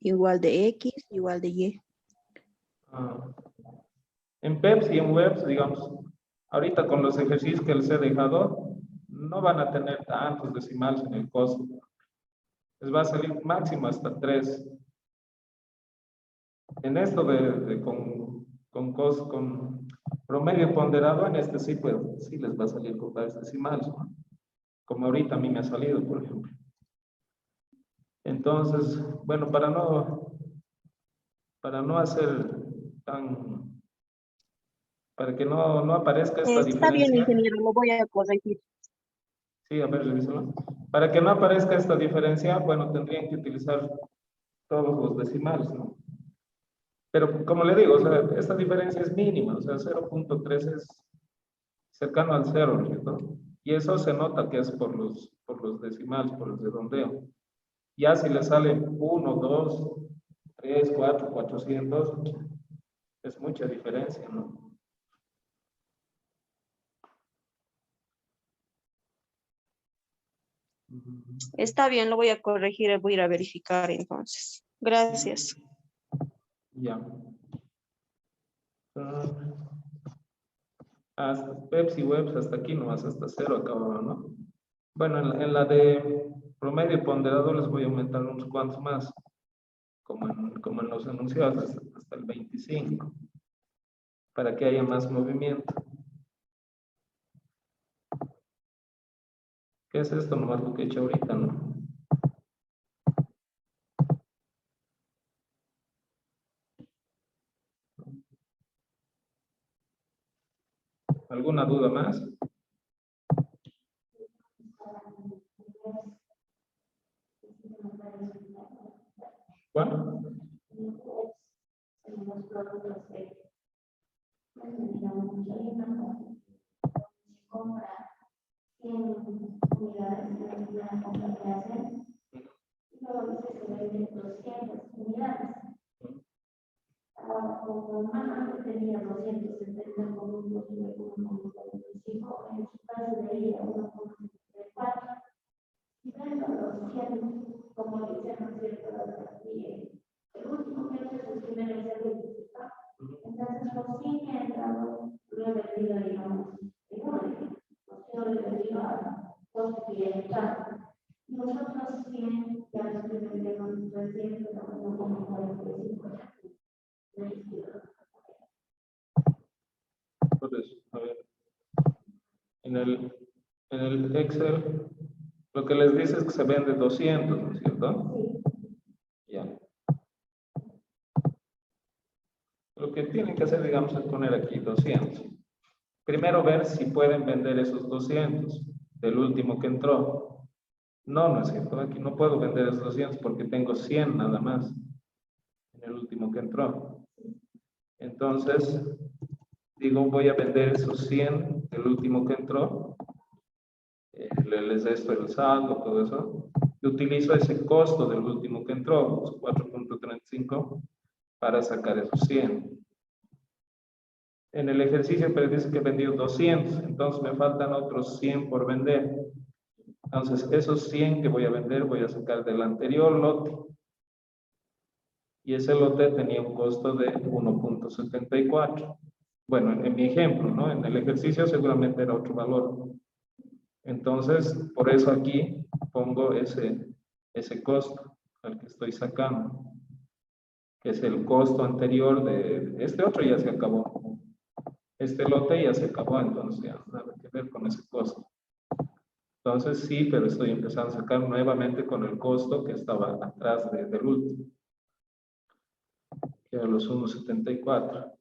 Igual de X, igual de Y. Ah, en PEPS y en WEBS, digamos, ahorita con los ejercicios que les he dejado, no van a tener tantos decimales en el costo. Les va a salir máximo hasta 3. En esto con promedio ponderado, en este sí, pues, sí les va a salir con varios decimales, ¿no? Como ahorita a mí me ha salido, por ejemplo. Entonces, bueno, para no hacer tan, para que no aparezca esta Está bien, diferencia, ingeniero, lo voy a corregir. sí, a ver, revísalo. Para que no aparezca esta diferencia, bueno, tendrían que utilizar todos los decimales, ¿no? Pero como le digo, o sea, esta diferencia es mínima, o sea, 0.3 es cercano al 0, ¿no es cierto? Y eso se nota que es por los decimales, por el redondeo. Ya si le sale 1, 2, 3, 4, 400, es mucha diferencia, ¿no? Está bien, lo voy a corregir, voy a ir a verificar entonces. Gracias. Ya. Hasta Pepsi Webs, hasta aquí nomás, hasta 0 acababa, ¿no? Bueno, en la de promedio ponderado les voy a aumentar unos cuantos más, como en los enunciados, hasta el 25, para que haya más movimiento. ¿Qué es esto? Nomás lo que he hecho ahorita, ¿no? ¿Alguna duda más? ¿Cuál? Compra 100 unidades de la compra que hacen, y luego dice que venden 200 unidades. Como mamá tenía 270 con un 1,45, en su caso de ella 1,74. Y vendo los 100, como dice, ¿no es cierto? Y el último que hace es el primero y segundo. Entonces, los 100 que han entrado, lo he vendido, digamos, en uno. Yo le pedí a dos clientes. Nosotros 100 ya los que vendemos recién, pero no como 45. Por eso, a ver. En el Excel, lo que les dice es que se vende 200, ¿no es cierto? Ya. Lo que tienen que hacer, digamos, es poner aquí 200. Primero ver si pueden vender esos 200 del último que entró. No es cierto. Aquí no puedo vender esos 200 porque tengo 100 nada más en el último que entró. Entonces, digo, voy a vender esos 100 del último que entró. Les esto el saldo, todo eso. Y utilizo ese costo del último que entró, los 4.35, para sacar esos 100. En el ejercicio pero dice que he vendido 200, entonces me faltan otros 100 por vender. Entonces, esos 100 que voy a vender voy a sacar del anterior lote. Y ese lote tenía un costo de 1.74. Bueno, en mi ejemplo, ¿no? En el ejercicio seguramente era otro valor. Entonces, por eso aquí pongo ese costo al que estoy sacando, que es el costo anterior de este otro, ya se acabó. Este lote ya se acabó, entonces ya nada que ver con ese costo. Entonces sí, pero estoy empezando a sacar nuevamente con el costo que estaba atrás del último, que era los 1.74.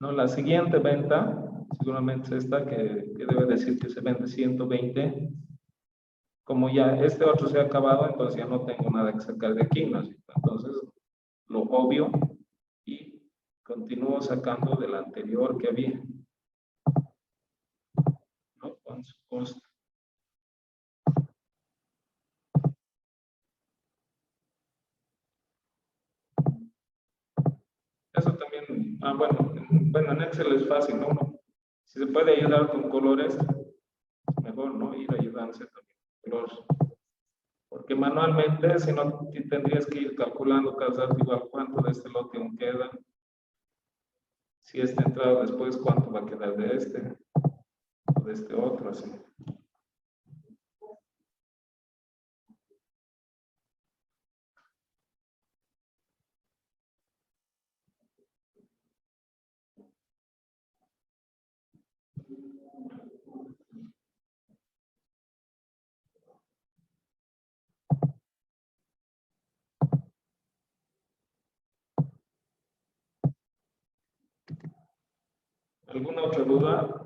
No, la siguiente venta, seguramente es esta que debe decir que se vende 120. Como ya este otro se ha acabado, entonces ya no tengo nada que sacar de aquí, ¿no? Entonces lo obvio y continúo sacando del anterior que había, ¿no? Con su costo. Eso también, bueno, en Excel es fácil, ¿no? Si se puede ayudar con colores, mejor, ¿no? Ir ayudándose también. Porque manualmente, si no, tendrías que ir calculando cada rato igual cuánto de este lote aún queda. Si este entrado después, cuánto va a quedar de este o de este otro, así. ¿Alguna otra duda?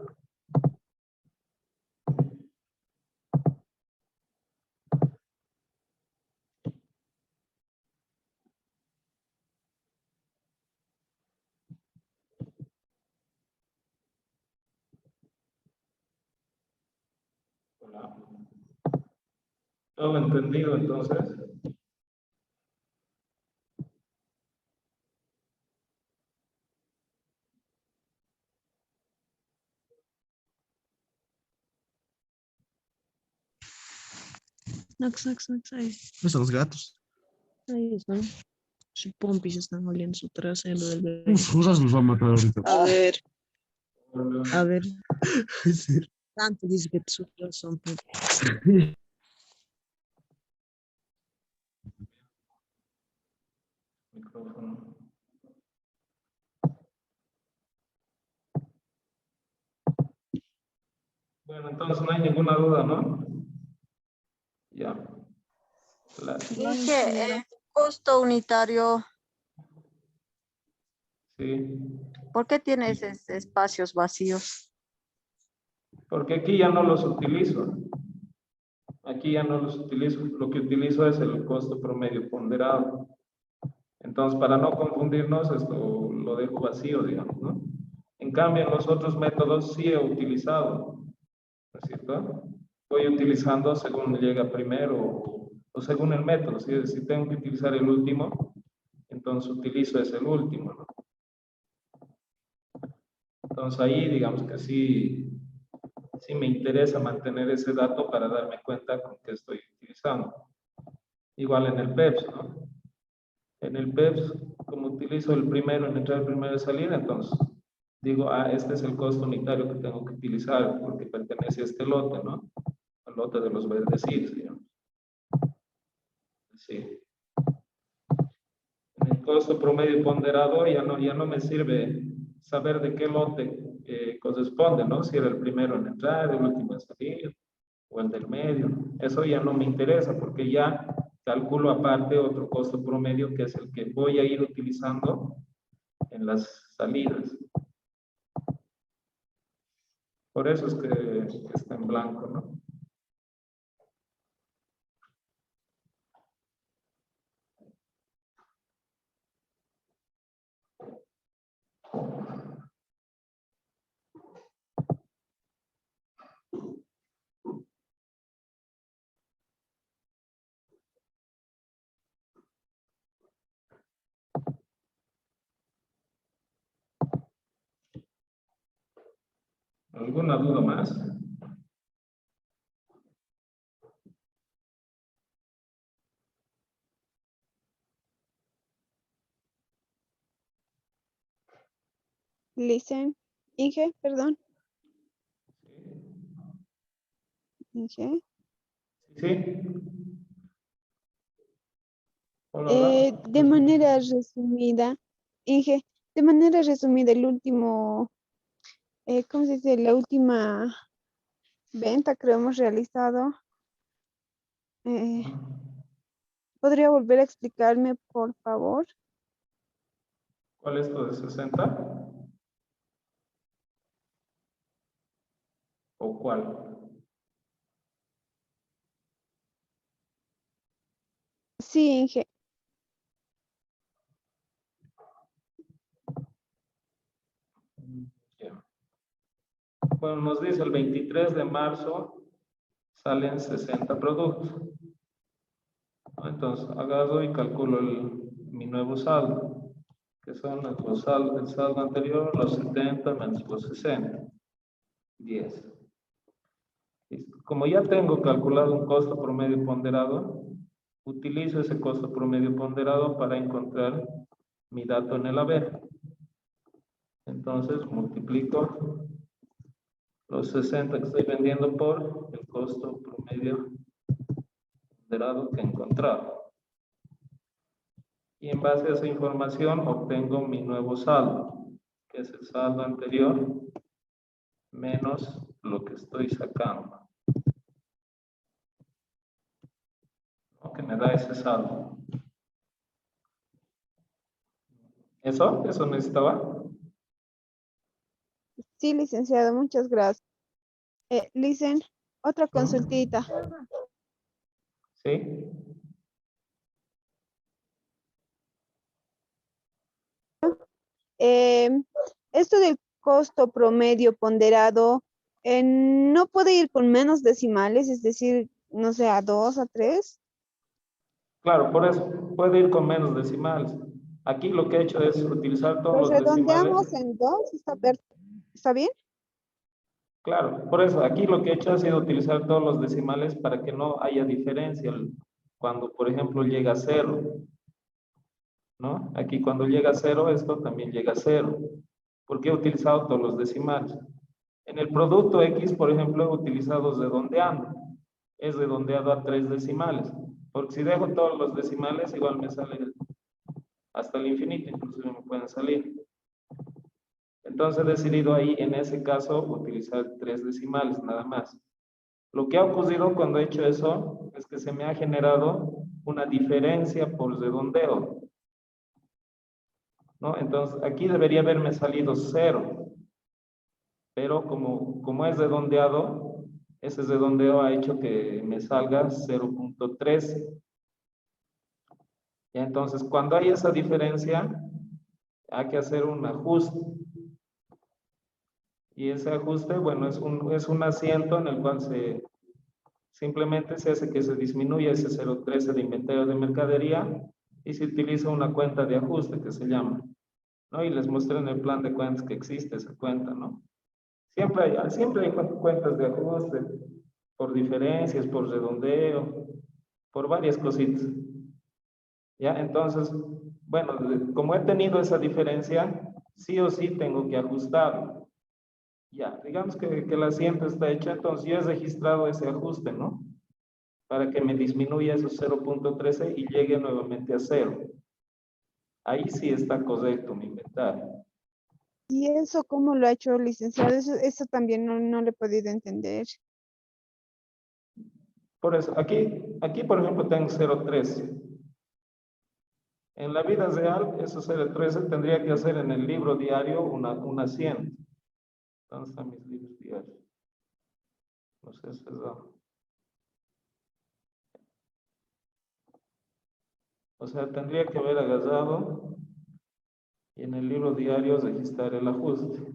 Hola. ¿Todo entendido entonces? Ahí Pues son los gatos. están. Su pompis están oliendo su trasero del bebé. Uf, los va a matar ahorita. A ver, Sí. tanto dice que sus trasero son pompis. Micrófono. Bueno, entonces no hay ninguna duda, ¿no? Ya. Dije, costo unitario, Sí. ¿por qué tiene esos espacios vacíos? Porque aquí ya no los utilizo. Aquí ya no los utilizo. Lo que utilizo es el costo promedio ponderado. Entonces, para no confundirnos, esto lo dejo vacío, digamos, ¿no? En cambio, en los otros métodos sí he utilizado, ¿no es cierto? Voy utilizando según me llega primero o según el método. Si tengo que utilizar el último, entonces utilizo ese el último, ¿no? Entonces ahí, digamos que sí me interesa mantener ese dato para darme cuenta con qué estoy utilizando. Igual en el PEPS, ¿no? En el PEPS, como utilizo el primero en entrar, el primero en salir, entonces digo, este es el costo unitario que tengo que utilizar porque pertenece a este lote, ¿no? Al lote de los verdecitos, digamos. Sí. En el costo promedio ponderado ya no me sirve saber de qué lote corresponde, ¿no? Si era el primero en entrar, el último en salir, o el del medio. Eso ya no me interesa porque ya calculo aparte otro costo promedio que es el que voy a ir utilizando en las salidas. Por eso es que está en blanco, ¿no? ¿Alguna duda más? Listen, Inge, perdón. Inge. Sí. Hola, hola. De manera resumida, Inge, de manera resumida, el último, ¿cómo se dice? La última venta que hemos realizado. ¿Podría volver a explicarme, por favor? ¿Cuál es tu de 60? ¿O cuál? Sí, Inge. Ya. Bueno, nos dice el 23 de marzo salen 60 productos. Entonces, agarro y calculo mi nuevo saldo, que son el saldo anterior, los 70 menos los 60. 10. Listo. Como ya tengo calculado un costo promedio ponderado, utilizo ese costo promedio ponderado para encontrar mi dato en el haber. Entonces multiplico los 60 que estoy vendiendo por el costo promedio ponderado que he encontrado. Y en base a esa información obtengo mi nuevo saldo, que es el saldo anterior menos lo que estoy sacando, ¿no? Que me da ese saldo. ¿Eso necesitaba? Sí, licenciado, muchas gracias. Licen, otra consultita. ¿Sí? Esto del costo promedio ponderado, ¿no puede ir con menos decimales? Es decir, no sé, a 2, a 3. Claro, por eso puede ir con menos decimales. Aquí lo que he hecho es utilizar todos Pues los decimales. redondeamos en 2, ¿está bien? Claro, por eso aquí lo que he hecho ha sido utilizar todos los decimales para que no haya diferencia cuando, por ejemplo, llega a 0, ¿no? Aquí cuando llega a 0, esto también llega a 0, porque he utilizado todos los decimales. En el producto X, por ejemplo, he utilizado redondeando. Es redondeado a 3 decimales, porque si dejo todos los decimales, igual me sale hasta el infinito, inclusive me pueden salir. Entonces he decidido ahí, en ese caso, utilizar 3 decimales, nada más. Lo que ha ocurrido cuando he hecho eso es que se me ha generado una diferencia por redondeo, ¿no? Entonces aquí debería haberme salido 0, pero como es redondeado, ese redondeo ha hecho que me salga 0.13. Entonces, cuando hay esa diferencia, hay que hacer un ajuste. Y ese ajuste, bueno, es un asiento en el cual simplemente se hace que se disminuya ese 0.13 de inventario de mercadería y se utiliza una cuenta de ajuste que se llama, ¿no? Y les mostré en el plan de cuentas que existe esa cuenta, ¿no? Siempre hay cuentas de ajuste por diferencias, por redondeo, por varias cositas. ¿Ya? Entonces, bueno, como he tenido esa diferencia, sí o sí tengo que ajustarlo. Ya, digamos que el asiento está hecho, entonces yo he registrado ese ajuste, ¿no? Para que me disminuya esos 0.13 y llegue nuevamente a 0. Ahí sí está correcto mi inventario. ¿Y eso cómo lo ha hecho, licenciado? Eso también no le he podido entender. Por eso, aquí por ejemplo tengo 0.13. En la vida real, eso 0.13 tendría que hacer en el libro diario un asiento. ¿Dónde están mis libros diarios? No sé si es O sea, tendría que haber agarrado y en el libro diario registrar el ajuste.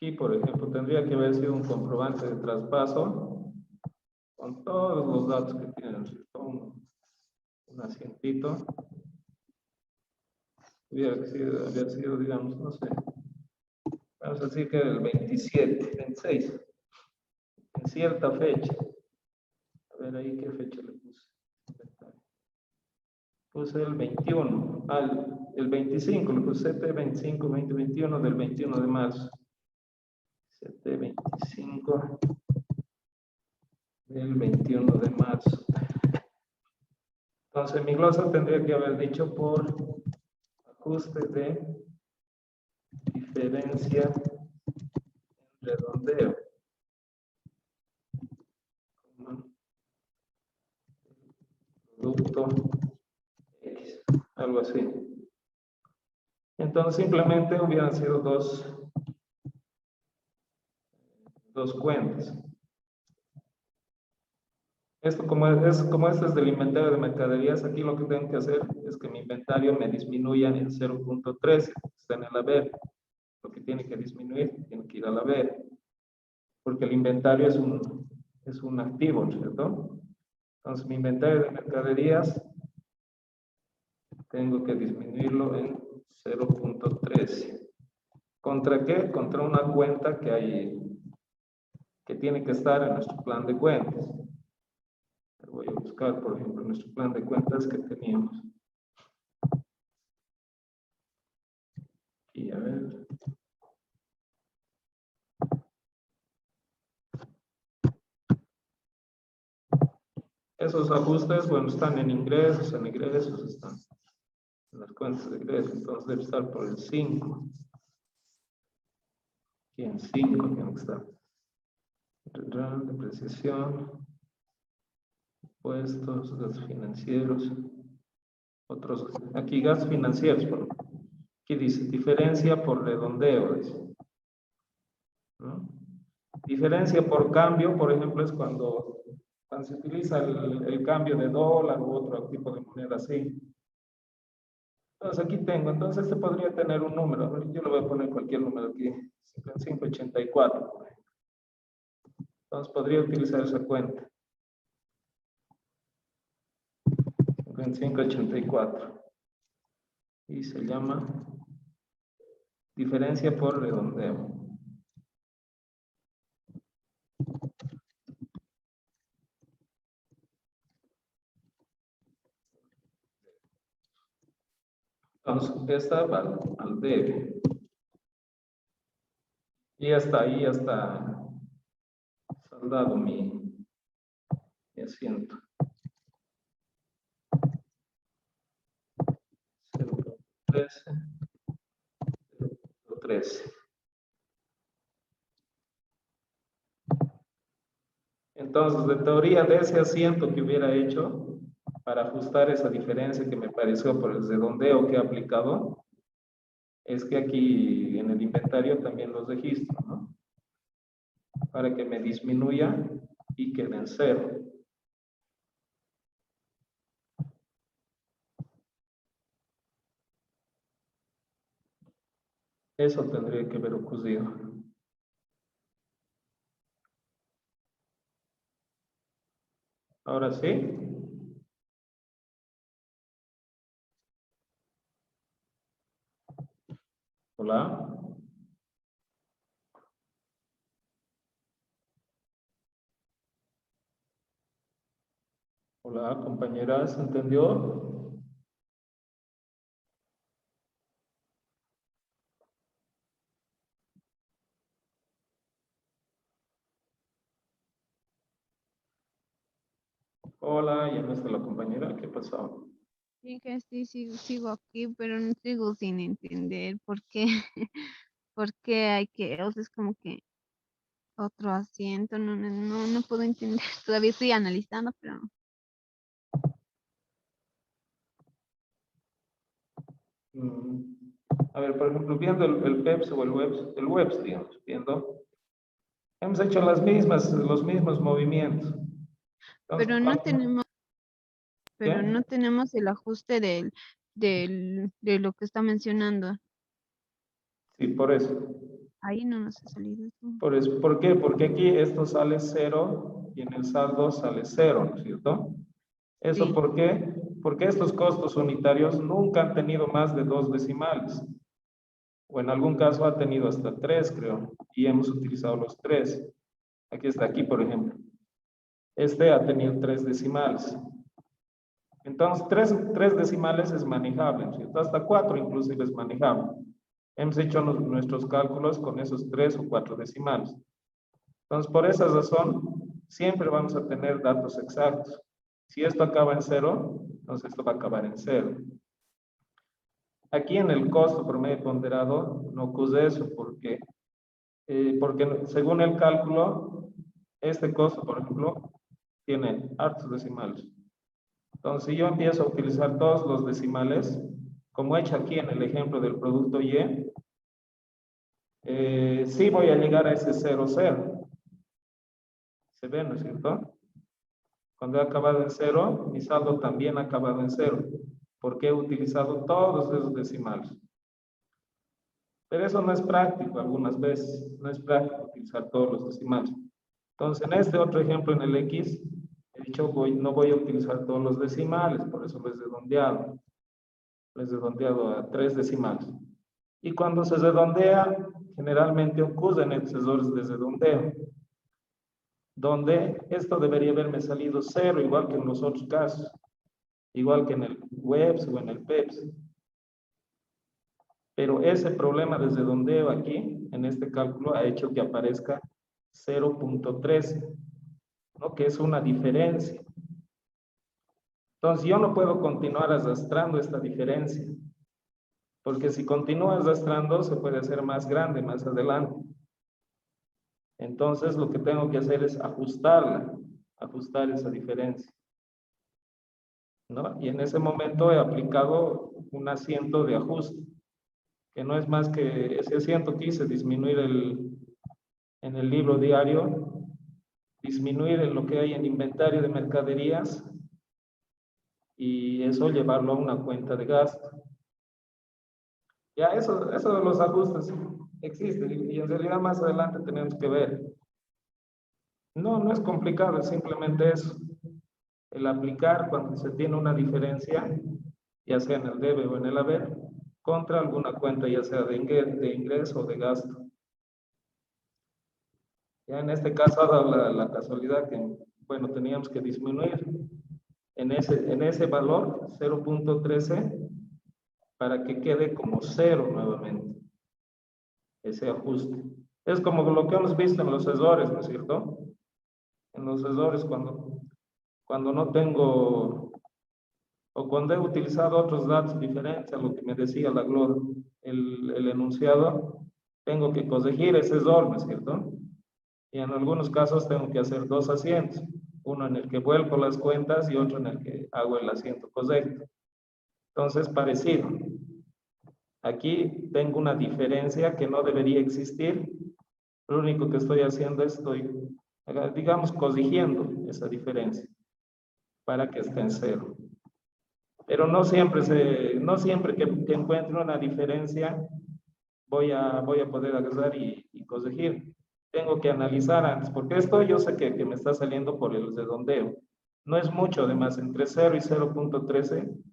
Aquí, por ejemplo, tendría que haber sido un comprobante de traspaso con todos los datos que tienen, un asientito. Hubiera haber sido, digamos, no sé, vamos a decir que era el 27, 26, en cierta fecha. A ver ahí qué fecha le puse. Puse el 21, el 25, le puse 7, 25, 20, 21 del 21 de marzo. 7, 25 del 21 de marzo. Entonces mi glosa tendría que haber dicho por ajuste de diferencia en redondeo. Producto X, algo así. Entonces simplemente hubieran sido dos cuentas. Esto como este es del inventario de mercaderías, aquí lo que tengo que hacer es que mi inventario me disminuya en 0.13, está en el haber. Lo que tiene que disminuir tiene que ir al haber, porque el inventario es es un activo, ¿cierto? Entonces mi inventario de mercaderías tengo que disminuirlo en 0.13. ¿Contra qué? Contra una cuenta que hay, que tiene que estar en nuestro plan de cuentas. Voy a buscar, por ejemplo, nuestro plan de cuentas que teníamos. Y a ver. Esos ajustes, bueno, están en ingresos, están en las cuentas de ingresos, entonces debe estar por el 5. Aquí en 5 tiene que estar. Depreciación, impuestos, gastos financieros, otros, aquí gastos financieros, bueno, aquí dice diferencia por redondeo, dice, ¿no? Diferencia por cambio, por ejemplo, es cuando se utiliza el cambio de dólar u otro tipo de moneda así. Entonces aquí tengo, entonces este podría tener un número, a ver, yo le voy a poner cualquier número aquí, 5584, por ejemplo. Entonces podría utilizar esa cuenta. 5584. Y se llama diferencia por redondeo. Entonces, esta va al debe. Y hasta ahí ya está saldado mi asiento. 0.13. 0.13. Entonces, de teoría de ese asiento que hubiera hecho, para ajustar esa diferencia que me pareció por el redondeo que he aplicado, es que aquí en el inventario también los registro, ¿no? Para que me disminuya y quede en 0. Eso tendría que haber ocurrido. Ahora sí. Hola. Hola, compañeras, ¿entendió? Hola, ya no está la compañera, ¿qué pasó? Sí, que sí, sigo aquí, pero no sigo sin entender por qué, por qué hay que, o sea, es como que otro asiento, no puedo entender. Todavía estoy analizando, pero Mm, A ver, por ejemplo, viendo el PEPS o el WEBS, digamos, viendo, hemos hecho los mismos movimientos. Entonces, pero no tenemos, ¿qué? pero no tenemos el ajuste de lo que está mencionando. Sí, por eso. Ahí no nos ha salido eso. Por eso. ¿Por qué? Porque aquí esto sale 0 y en el saldo sale 0, ¿no es cierto? ¿Eso Sí. por qué? Porque estos costos unitarios nunca han tenido más de 2 decimales. O en algún caso ha tenido hasta 3, creo. Y hemos utilizado los 3. Aquí está, aquí, por ejemplo. Este ha tenido 3 decimales. Entonces, 3 decimales es manejable, ¿no es cierto? Hasta 4 inclusive es manejable. Hemos hecho nuestros cálculos con esos 3 o 4 decimales. Entonces, por esa razón, siempre vamos a tener datos exactos. Si esto acaba en 0, entonces esto va a acabar en 0. Aquí en el costo promedio ponderado no ocurre eso, porque según el cálculo, este costo, por ejemplo, tiene hartos decimales. Entonces, si yo empiezo a utilizar todos los decimales, como he hecho aquí en el ejemplo del producto Y, sí voy a llegar a ese 0,0. ¿Se ve, no es cierto? Cuando he acabado en 0, mi saldo también ha acabado en 0, porque he utilizado todos esos decimales. Pero eso no es práctico algunas veces, no es práctico utilizar todos los decimales. Entonces, en este otro ejemplo, en el X, he dicho, no voy a utilizar todos los decimales, por eso lo he redondeado. Lo he redondeado a 3 decimales. Y cuando se redondea, generalmente ocurren estos errores de redondeo, donde esto debería haberme salido 0, igual que en los otros casos, igual que en el WEBS o en el PEPS. Pero ese problema de redondeo aquí, en este cálculo, ha hecho que aparezca 0.13, ¿no? Que es una diferencia. Entonces, yo no puedo continuar arrastrando esta diferencia, porque si continúo arrastrando, se puede hacer más grande más adelante. Entonces, lo que tengo que hacer es ajustarla, ajustar esa diferencia, ¿no? Y en ese momento he aplicado un asiento de ajuste, que no es más que ese asiento que hice, disminuir en el libro diario, disminuir en lo que hay en inventario de mercaderías, y eso llevarlo a una cuenta de gasto. Ya eso de los ajustes existe, y en realidad más adelante tenemos que ver. No es complicado, es simplemente eso. El aplicar cuando se tiene una diferencia, ya sea en el debe o en el haber, contra alguna cuenta, ya sea de ingreso o de gasto. Ya en este caso ha dado la casualidad que, bueno, teníamos que disminuir en ese valor 0.13 para que quede como 0 nuevamente, ese ajuste. Es como lo que hemos visto en los errores, ¿no es cierto? En los errores cuando no tengo, o cuando he utilizado otros datos diferentes a lo que me decía el enunciado, tengo que corregir ese error, ¿no es cierto? Y en algunos casos tengo que hacer 2 asientos, uno en el que vuelco las cuentas y otro en el que hago el asiento correcto. Entonces, parecido. Aquí tengo una diferencia que no debería existir. Lo único que estoy haciendo es digamos, corrigiendo esa diferencia para que esté en 0. Pero no siempre que encuentre una diferencia voy a poder agarrar y corregir. Tengo que analizar antes, porque esto yo sé que me está saliendo por el redondeo. No es mucho, además, entre 0 y 0.13,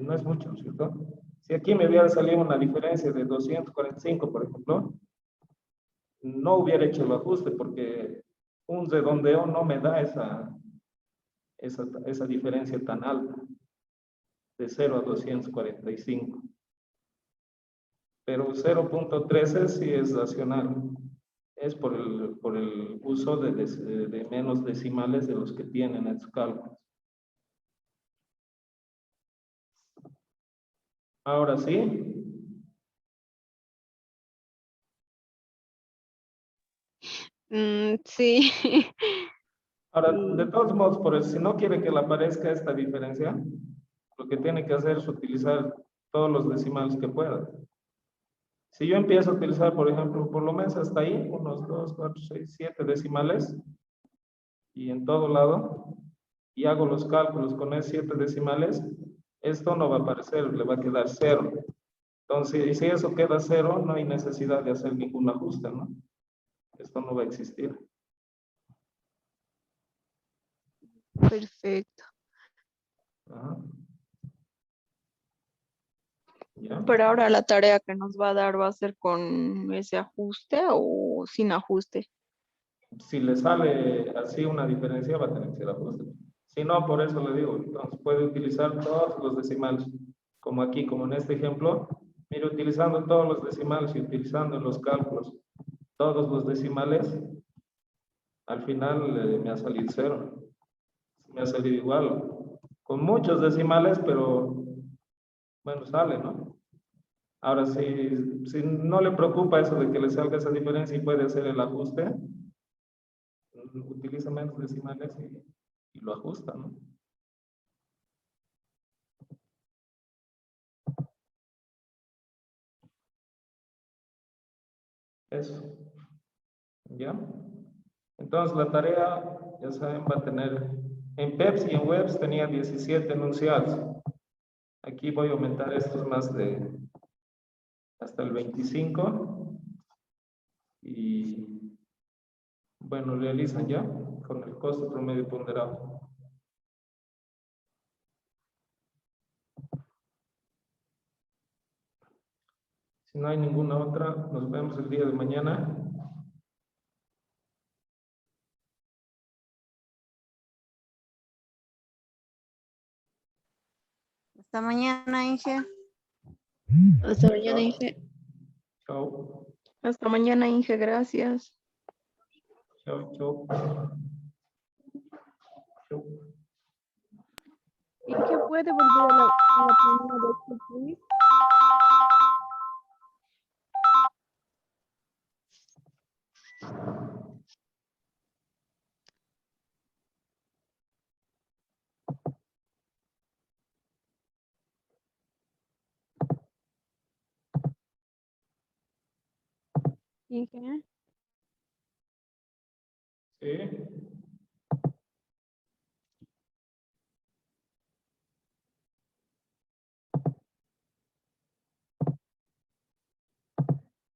no es mucho, ¿cierto? Si aquí me hubiera salido una diferencia de 245, por ejemplo, no hubiera hecho el ajuste, porque un redondeo no me da esa diferencia tan alta, de 0 a 245. Pero 0.13 sí es racional. Es por el uso de menos decimales de los que tienen en sus cálculos. Ahora sí. Sí. Ahora, de todos modos, si no quiere que le aparezca esta diferencia, lo que tiene que hacer es utilizar todos los decimales que pueda. Si yo empiezo a utilizar, por ejemplo, por lo menos hasta ahí, unos 2, 4, 6, 7 decimales, y en todo lado, y hago los cálculos con esos 7 decimales, esto no va a aparecer, le va a quedar 0. Entonces, y si eso queda 0, no hay necesidad de hacer ningún ajuste, ¿no? Esto no va a existir. Perfecto. Ajá. ¿Ya? Pero ahora la tarea que nos va a dar va a ser con ese ajuste o sin ajuste. Si le sale así una diferencia, va a tener que ser ajuste. Si no, por eso le digo, entonces puede utilizar todos los decimales, como aquí, como en este ejemplo. Mire, utilizando todos los decimales y utilizando en los cálculos todos los decimales, al final me ha salido 0. Me ha salido igual, con muchos decimales, pero bueno, sale, ¿no? Ahora, si no le preocupa eso de que le salga esa diferencia y puede hacer el ajuste, utiliza menos decimales y lo ajusta, ¿no? Eso. ¿Ya? Entonces la tarea, ya saben, va a tener, en PEPS y en WEBS tenía 17 enunciados. Aquí voy a aumentar estos más hasta el 25. Y Bueno, realizan ya con el costo promedio ponderado. Si no hay ninguna otra, nos vemos el día de mañana. Hasta mañana, Inge. Hasta mañana, Inge. Chao, Hasta mañana, Inge, gracias. chao, chao. Chao. Inge, ¿puede volver a la página de Excel? Inge.